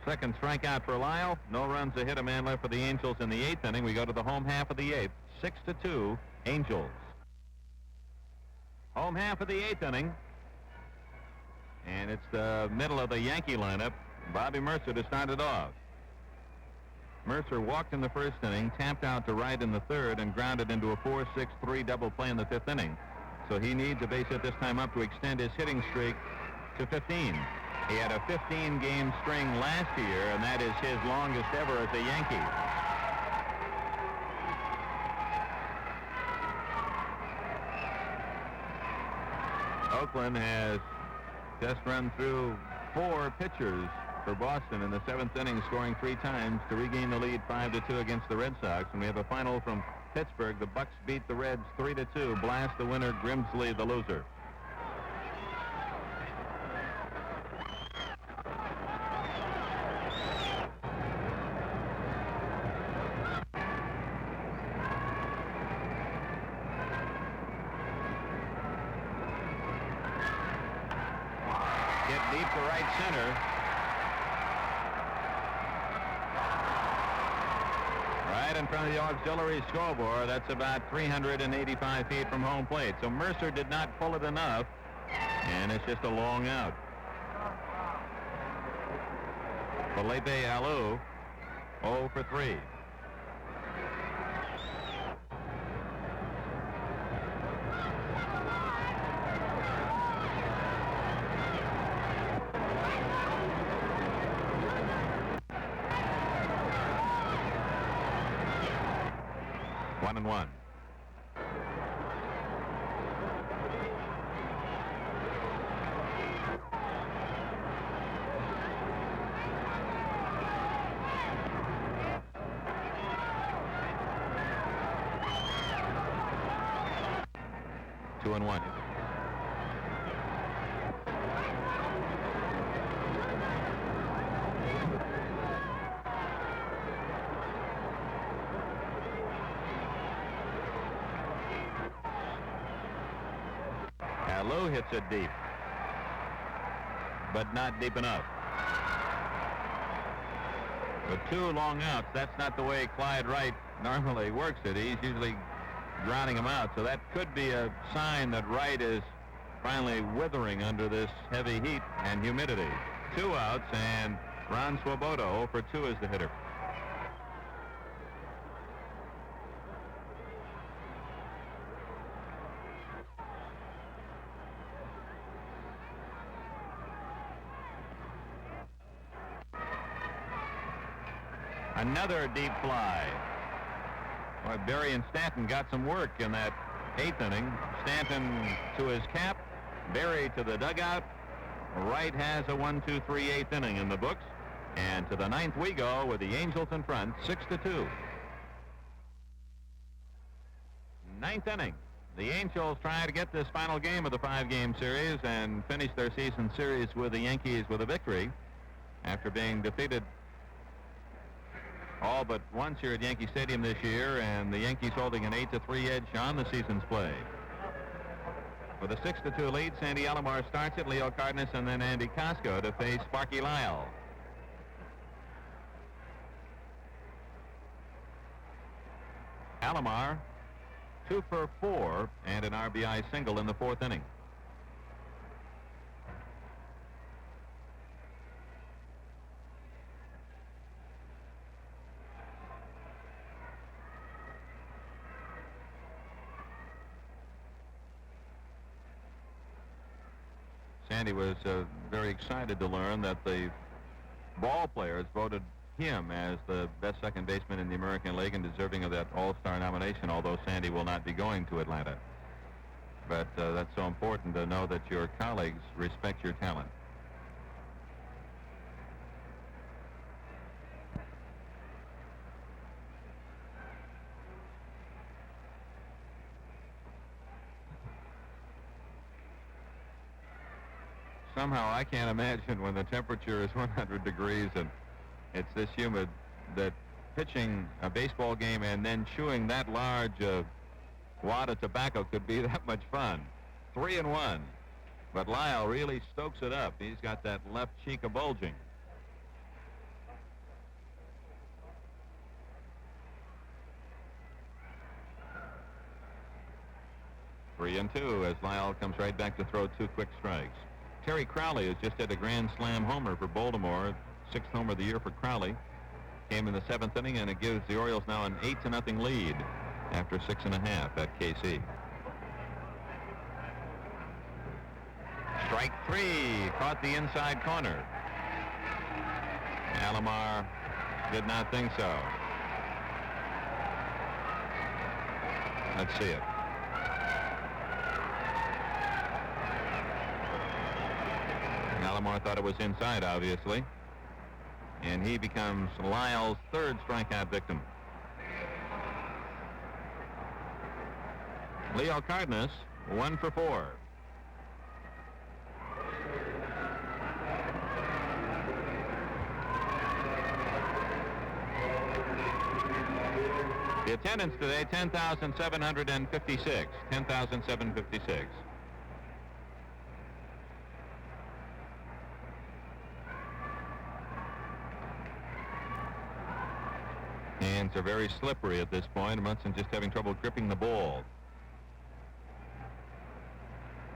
Second strikeout for Lyle. No runs, a hit, a man left for the Angels in the 8th inning. We go to the home half of the 8th. 6-2, Angels. Home half of the 8th inning. And it's the middle of the Yankee lineup. Bobby Mercer to start it off. Mercer walked in the first inning, tapped out to right in the 3rd, and grounded into a 4-6-3 double play in the 5th inning. So he needs a base hit this time up to extend his hitting streak to 15. He had a 15-game string last year, and that is his longest ever as a Yankee. Oakland has just run through 4 pitchers for Boston in the 7th inning, scoring 3 times to regain the lead 5-2 against the Red Sox. And we have a final from Pittsburgh. The Bucks beat the Reds 3-2. Blast the winner, Grimsley the loser. Hit deep to right center. Right in front of the auxiliary scoreboard. That's about 385 feet from home plate. So Mercer did not pull it enough, and it's just a long out. Felipe Alou, 0 for 3. One and one. Two and one. Lou hits it deep, but not deep enough. With 2 long outs, that's not the way Clyde Wright normally works it. He's usually grounding them out, so that could be a sign that Wright is finally withering under this heavy heat and humidity. 2 outs, and Ron Swoboda 0 for 2 is the hitter. Another deep fly. Boy, Berry and Stanton got some work in that 8th inning. Stanton to his cap, Berry to the dugout. Wright has a 1-2-3 8th inning in the books. And to the 9th we go with the Angels in front, 6-2. 9th inning. The Angels try to get this final game of the 5-game series and finish their season series with the Yankees with a victory after being defeated all but once here at Yankee Stadium this year, and the Yankees holding an 8-3 edge on the season's play. With a 6-2 lead, Sandy Alomar starts it, Leo Cardenas, and then Andy Cosco to face Sparky Lyle. Alomar 2 for 4 and an RBI single in the 4th inning. Sandy was very excited to learn that the ball players voted him as the best second baseman in the American League and deserving of that All-Star nomination, although Sandy will not be going to Atlanta. But that's so important to know that your colleagues respect your talent. Somehow I can't imagine when the temperature is 100 degrees and it's this humid that pitching a baseball game and then chewing that large wad of tobacco could be that much fun. 3-1. But Lyle really stokes it up. He's got that left cheek a-bulging. Three and 2 as Lyle comes right back to throw 2 quick strikes. Terry Crowley has just hit a grand slam homer for Baltimore. 6th homer of the year for Crowley. Came in the 7th inning, and it gives the Orioles now an 8-0 lead after 6.5 at KC. Strike 3, caught the inside corner. Alomar did not think so. Let's see it. Alomar thought it was inside, obviously. And he becomes Lyle's 3rd strikeout victim. Leo Cardenas, 1 for 4. The attendance today, 10,756. 10,756. Hands are very slippery at this point. Munson just having trouble gripping the ball.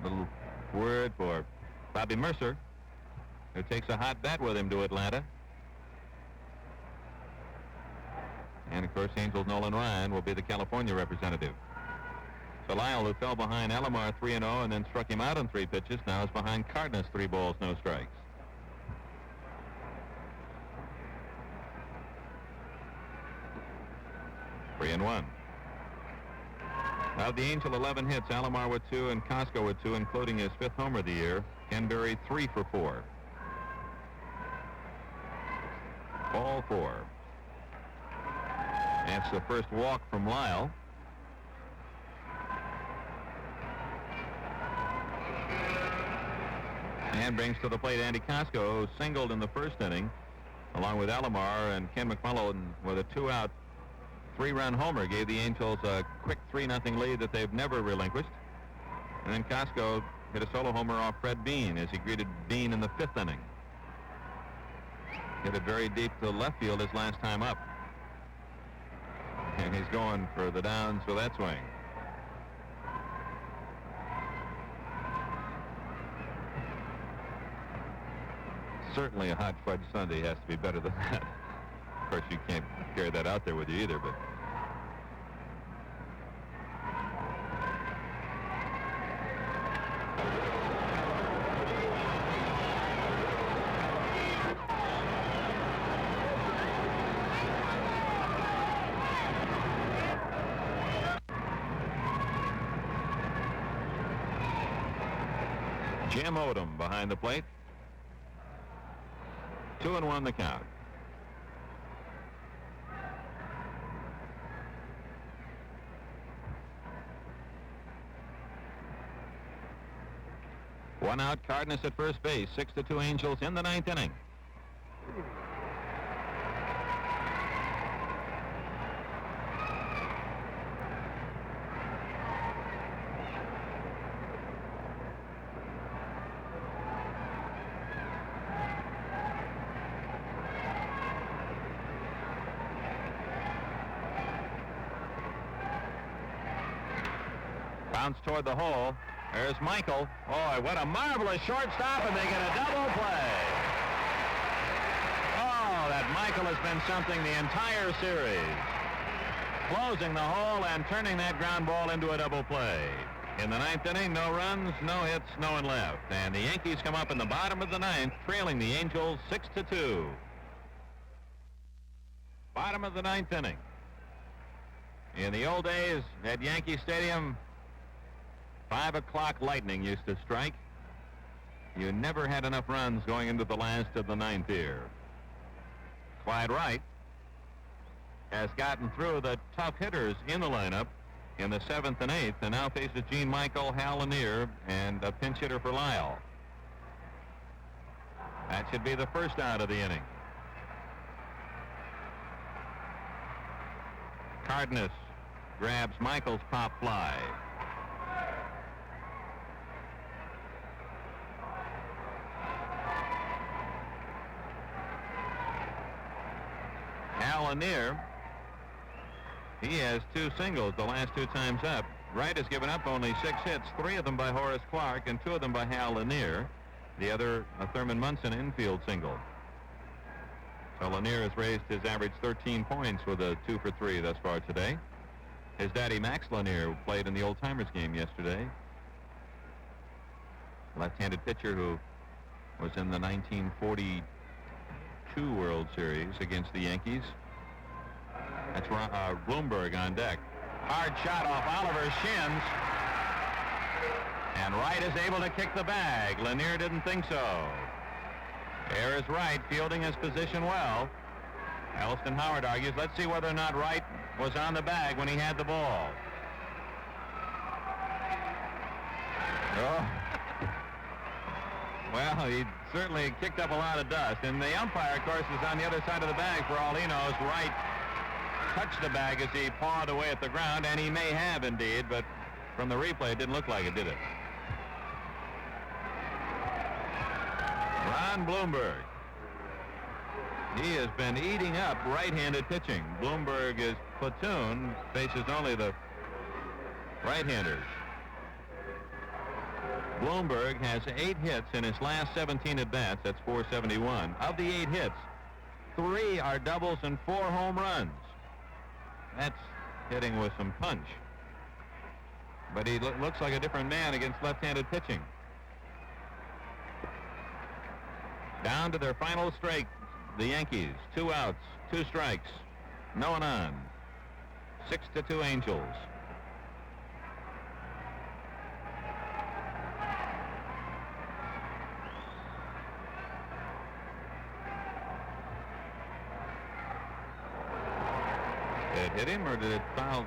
Little word for Bobby Mercer, who takes a hot bat with him to Atlanta. And, of course, Angels Nolan Ryan will be the California representative. So Lyle, who fell behind Alomar 3-0 and then struck him out on 3 pitches, now is behind Cardenas 3 balls, no strikes. 3-1. Of the Angel 11 hits, Alomar with 2 and Cosco with 2, including his 5th homer of the year. Ken Berry 3 for 4. Ball 4. That's the first walk from Lyle. And brings to the plate Andy Cosco, who singled in the 1st inning, along with Alomar, and Ken McMullen with a 2-out 3-run homer gave the Angels a quick 3-0 lead that they've never relinquished. And then Cosco hit a solo homer off Fred Bean as he greeted Bean in the 5th inning. Hit it very deep to left field his last time up. And he's going for the downs with that swing. Certainly a hot fudge sundae has to be better than that. Of course, you can't carry that out there with you either, but Jim Odom behind the plate. 2-1 the count. One out, Cardenas at first base. 6-2 Angels in the 9th inning. Bounce toward the hole. There's Michael. Oh, what a marvelous shortstop, and they get a double play. Oh, that Michael has been something the entire series. Closing the hole and turning that ground ball into a double play. In the 9th inning, no runs, no hits, no one left. And the Yankees come up in the bottom of the 9th, trailing the Angels 6-2. Bottom of the 9th inning. In the old days at Yankee Stadium, 5 o'clock lightning used to strike. You never had enough runs going into the last of the 9th here. Clyde Wright has gotten through the tough hitters in the lineup in the 7th and 8th, and now faces Gene Michael, Hal Lanier, and a pinch hitter for Lyle. That should be the first out of the inning. Cardenas grabs Michael's pop fly. Hal Lanier, he has 2 singles the last 2 times up. Wright has given up only 6 hits, 3 of them by Horace Clark and 2 of them by Hal Lanier. The other, a Thurman Munson infield single. So Lanier has raised his average 13 points with a 2 for 3 thus far today. His daddy, Max Lanier, played in the Old Timers game yesterday. Left-handed pitcher who was in the 1942 World Series against the Yankees. That's Bloomberg on deck. Hard shot off Oliver's shins. And Wright is able to kick the bag. Lanier didn't think so. There is Wright fielding his position well. Alston Howard argues, let's see whether or not Wright was on the bag when he had the ball. Oh. Well, he certainly kicked up a lot of dust. And the umpire, of course, is on the other side of the bag for all he knows. Wright touched the bag as he pawed away at the ground, and he may have indeed, but from the replay, it didn't look like it, did it? Ron Bloomberg. He has been eating up right-handed pitching. Bloomberg's platoon faces only the right-handers. Bloomberg has 8 hits in his last 17 at-bats. That's .471. Of the 8 hits, 3 are doubles and 4 home runs. That's hitting with some punch. But he looks like a different man against left-handed pitching. Down to their final strike, the Yankees. 2 outs, 2 strikes, no one on. 6-2 Angels. Did it hit him, or did it foul?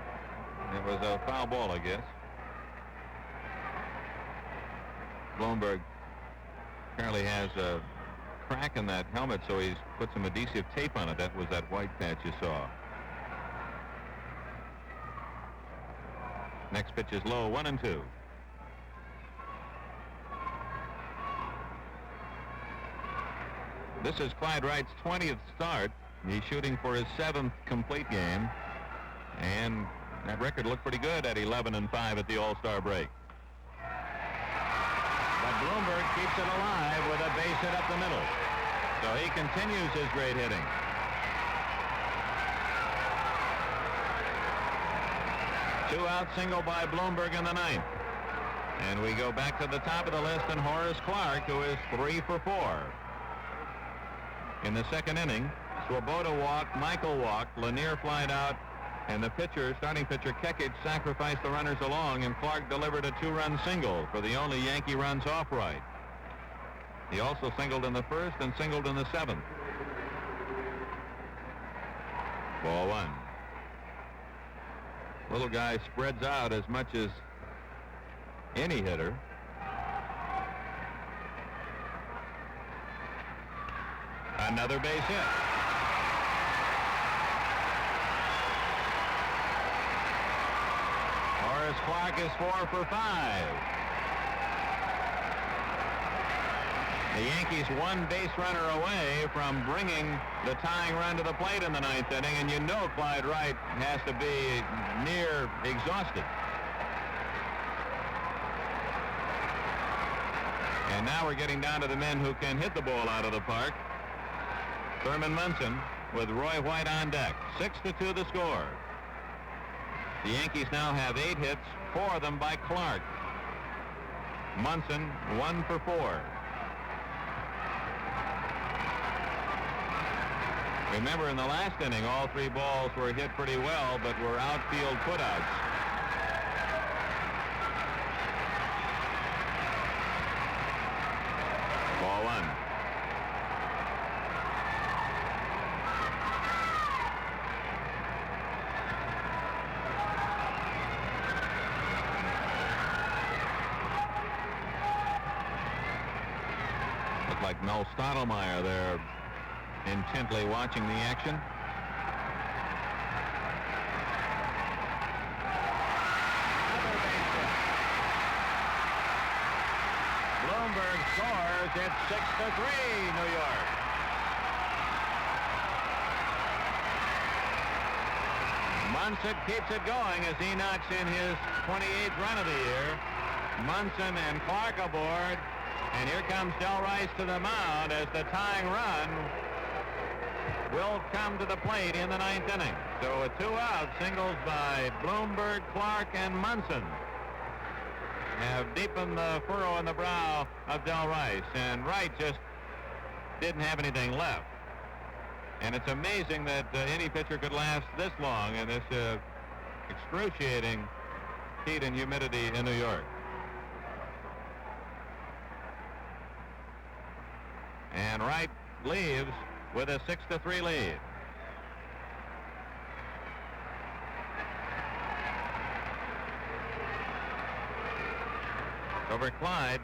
It was a foul ball, I guess. Bloomberg apparently has a crack in that helmet, so he's put some adhesive tape on it. That was that white patch you saw. Next pitch is low, 1-2. This is Clyde Wright's 20th start. He's shooting for his 7th complete game. And that record looked pretty good at 11-5 at the All-Star break. But Bloomberg keeps it alive with a base hit up the middle. So he continues his great hitting. Two-out single by Bloomberg in the 9th. And we go back to the top of the list, and Horace Clarke, who is 3 for 4. In the 2nd inning, Swoboda walked, Michael walked, Lanier flied out, and the starting pitcher Kekich, sacrificed the runners along, and Clarke delivered a 2-run single for the only Yankee runs off right. He also singled in the 1st and singled in the 7th. Ball 1. Little guy spreads out as much as any hitter. Another base hit. Horace Clarke is 4 for 5. The Yankees one base runner away from bringing the tying run to the plate in the 9th inning, and you know Clyde Wright has to be near exhausted. And now we're getting down to the men who can hit the ball out of the park. Thurman Munson with Roy White on deck. 6-2 the score. The Yankees now have 8 hits, 4 of them by Clarke. Munson 1 for 4. Remember, in the last inning, all 3 balls were hit pretty well, but were outfield putouts. Ball 1. Looked like Mel Stottlemyre there, intently watching the action. Bloomberg scores. It's 6-3, New York. Munson keeps it going as he knocks in his 28th run of the year. Munson and Clarke aboard, and here comes Del Rice to the mound as the tying run will come to the plate in the 9th inning. So a 2-out singles by Bloomberg, Clarke, and Munson have deepened the furrow in the brow of Del Rice, and Wright just didn't have anything left. And it's amazing that any pitcher could last this long in this excruciating heat and humidity in New York. And Wright leaves with a 6-3 lead. Over Clyde,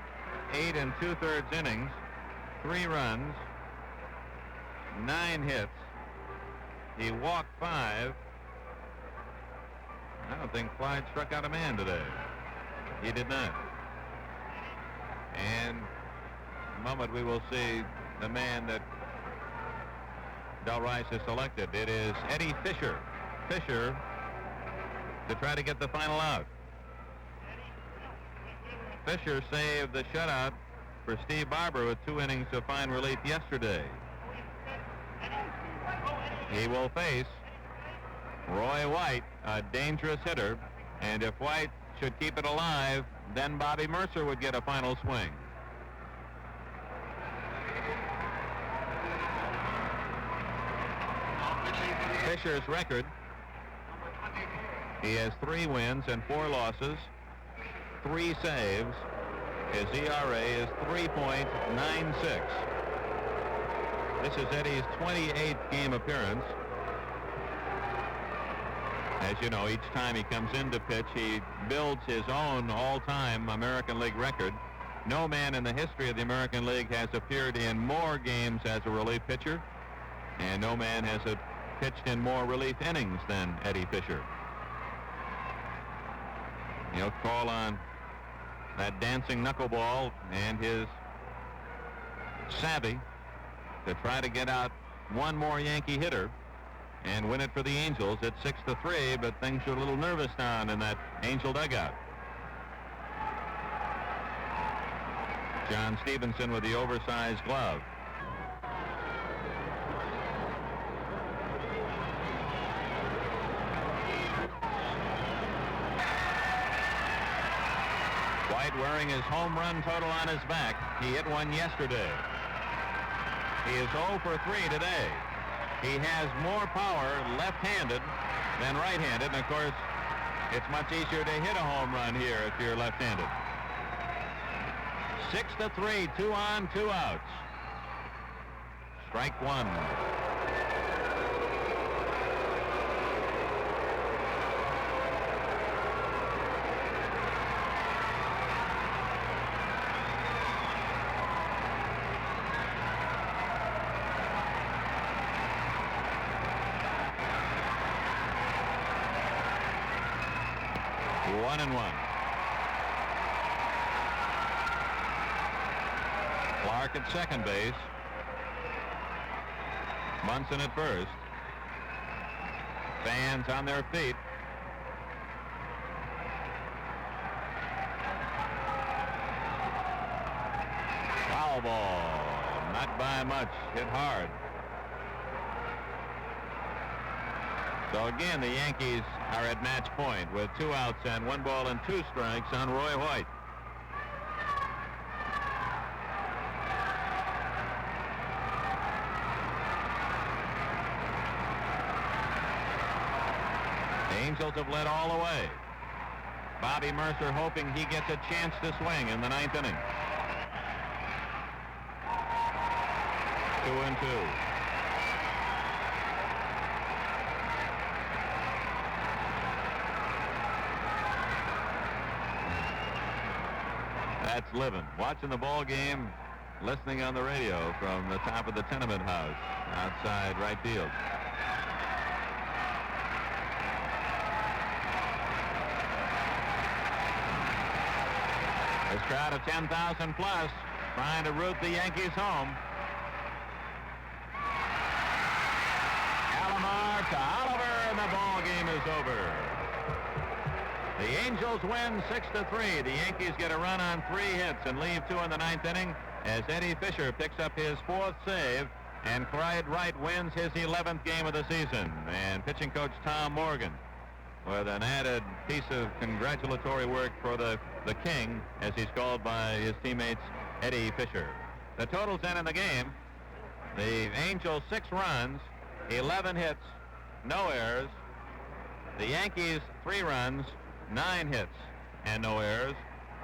8 2/3 innings, 3 runs, 9 hits. He walked 5. I don't think Clyde struck out a man today. He did not. And in a moment we will see the man that Del Rice has selected. It is Eddie Fisher. Fisher to try to get the final out. Fisher saved the shutout for Steve Barber with 2 innings of fine relief yesterday. He will face Roy White, a dangerous hitter, and if White should keep it alive, then Bobby Mercer would get a final swing. Fisher's record, he has 3 wins and 4 losses, 3 saves. His ERA is 3.96. This is Eddie's 28th game appearance. As you know, each time he comes in to pitch, he builds his own all-time American League record. No man in the history of the American League has appeared in more games as a relief pitcher, and no man has pitched in more relief innings than Eddie Fisher. He'll call on that dancing knuckleball and his savvy to try to get out one more Yankee hitter and win it for the Angels at 6-3, but things are a little nervous down in that Angel dugout. John Stevenson with the oversized glove. White wearing his home run total on his back. He hit one yesterday. He is 0 for 3 today. He has more power left-handed than right-handed, and of course, it's much easier to hit a home run here if you're left-handed. 6-3, 2 on, 2 outs. Strike one. One and one. Clark at second base. Munson at first. Fans on their feet. Foul ball. Not by much. Hit hard. So again, the Yankees are at match point with 2 outs and 1 ball and 2 strikes on Roy White. The Angels have led all the way. Bobby Mercer hoping he gets a chance to swing in the 9th inning. 2-2. That's living. Watching the ball game, listening on the radio from the top of the tenement house outside right field. This crowd of 10,000 plus trying to root the Yankees home. Alomar to Oliver, and the ball game is over. The Angels win 6-3. The Yankees get a run on 3 hits and leave 2 in the 9th inning as Eddie Fisher picks up his 4th save, and Clyde Wright wins his 11th game of the season. And pitching coach Tom Morgan with an added piece of congratulatory work for the King, as he's called by his teammates Eddie Fisher. The totals in the game: the Angels 6 runs, 11 hits, no errors. The Yankees 3 runs, 9 hits and no errors.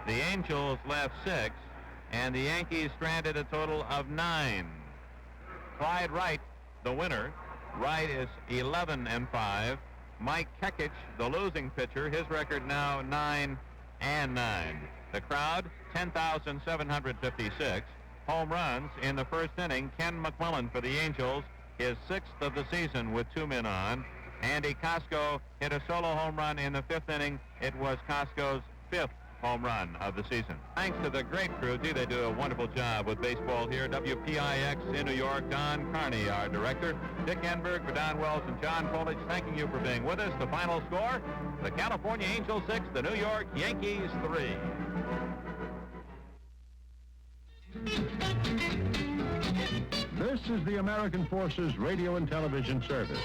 The Angels left 6, and the Yankees stranded a total of 9. Clyde Wright, the winner. Wright is 11-5. Mike Kekich, the losing pitcher, his record now 9-9. The crowd, 10,756. Home runs in the first inning: Ken McMillan for the Angels, his 6th of the season with 2 men on. Andy Costco hit a solo home run in the 5th inning. It was Costco's 5th home run of the season. Thanks to the great crew. Gee, they do a wonderful job with baseball here. WPIX in New York, Don Carney, our director. Dick Enberg, for Don Wells and John Coolidge, thanking you for being with us. The final score: the California Angels 6, the New York Yankees 3. This is the American Forces Radio and Television Service.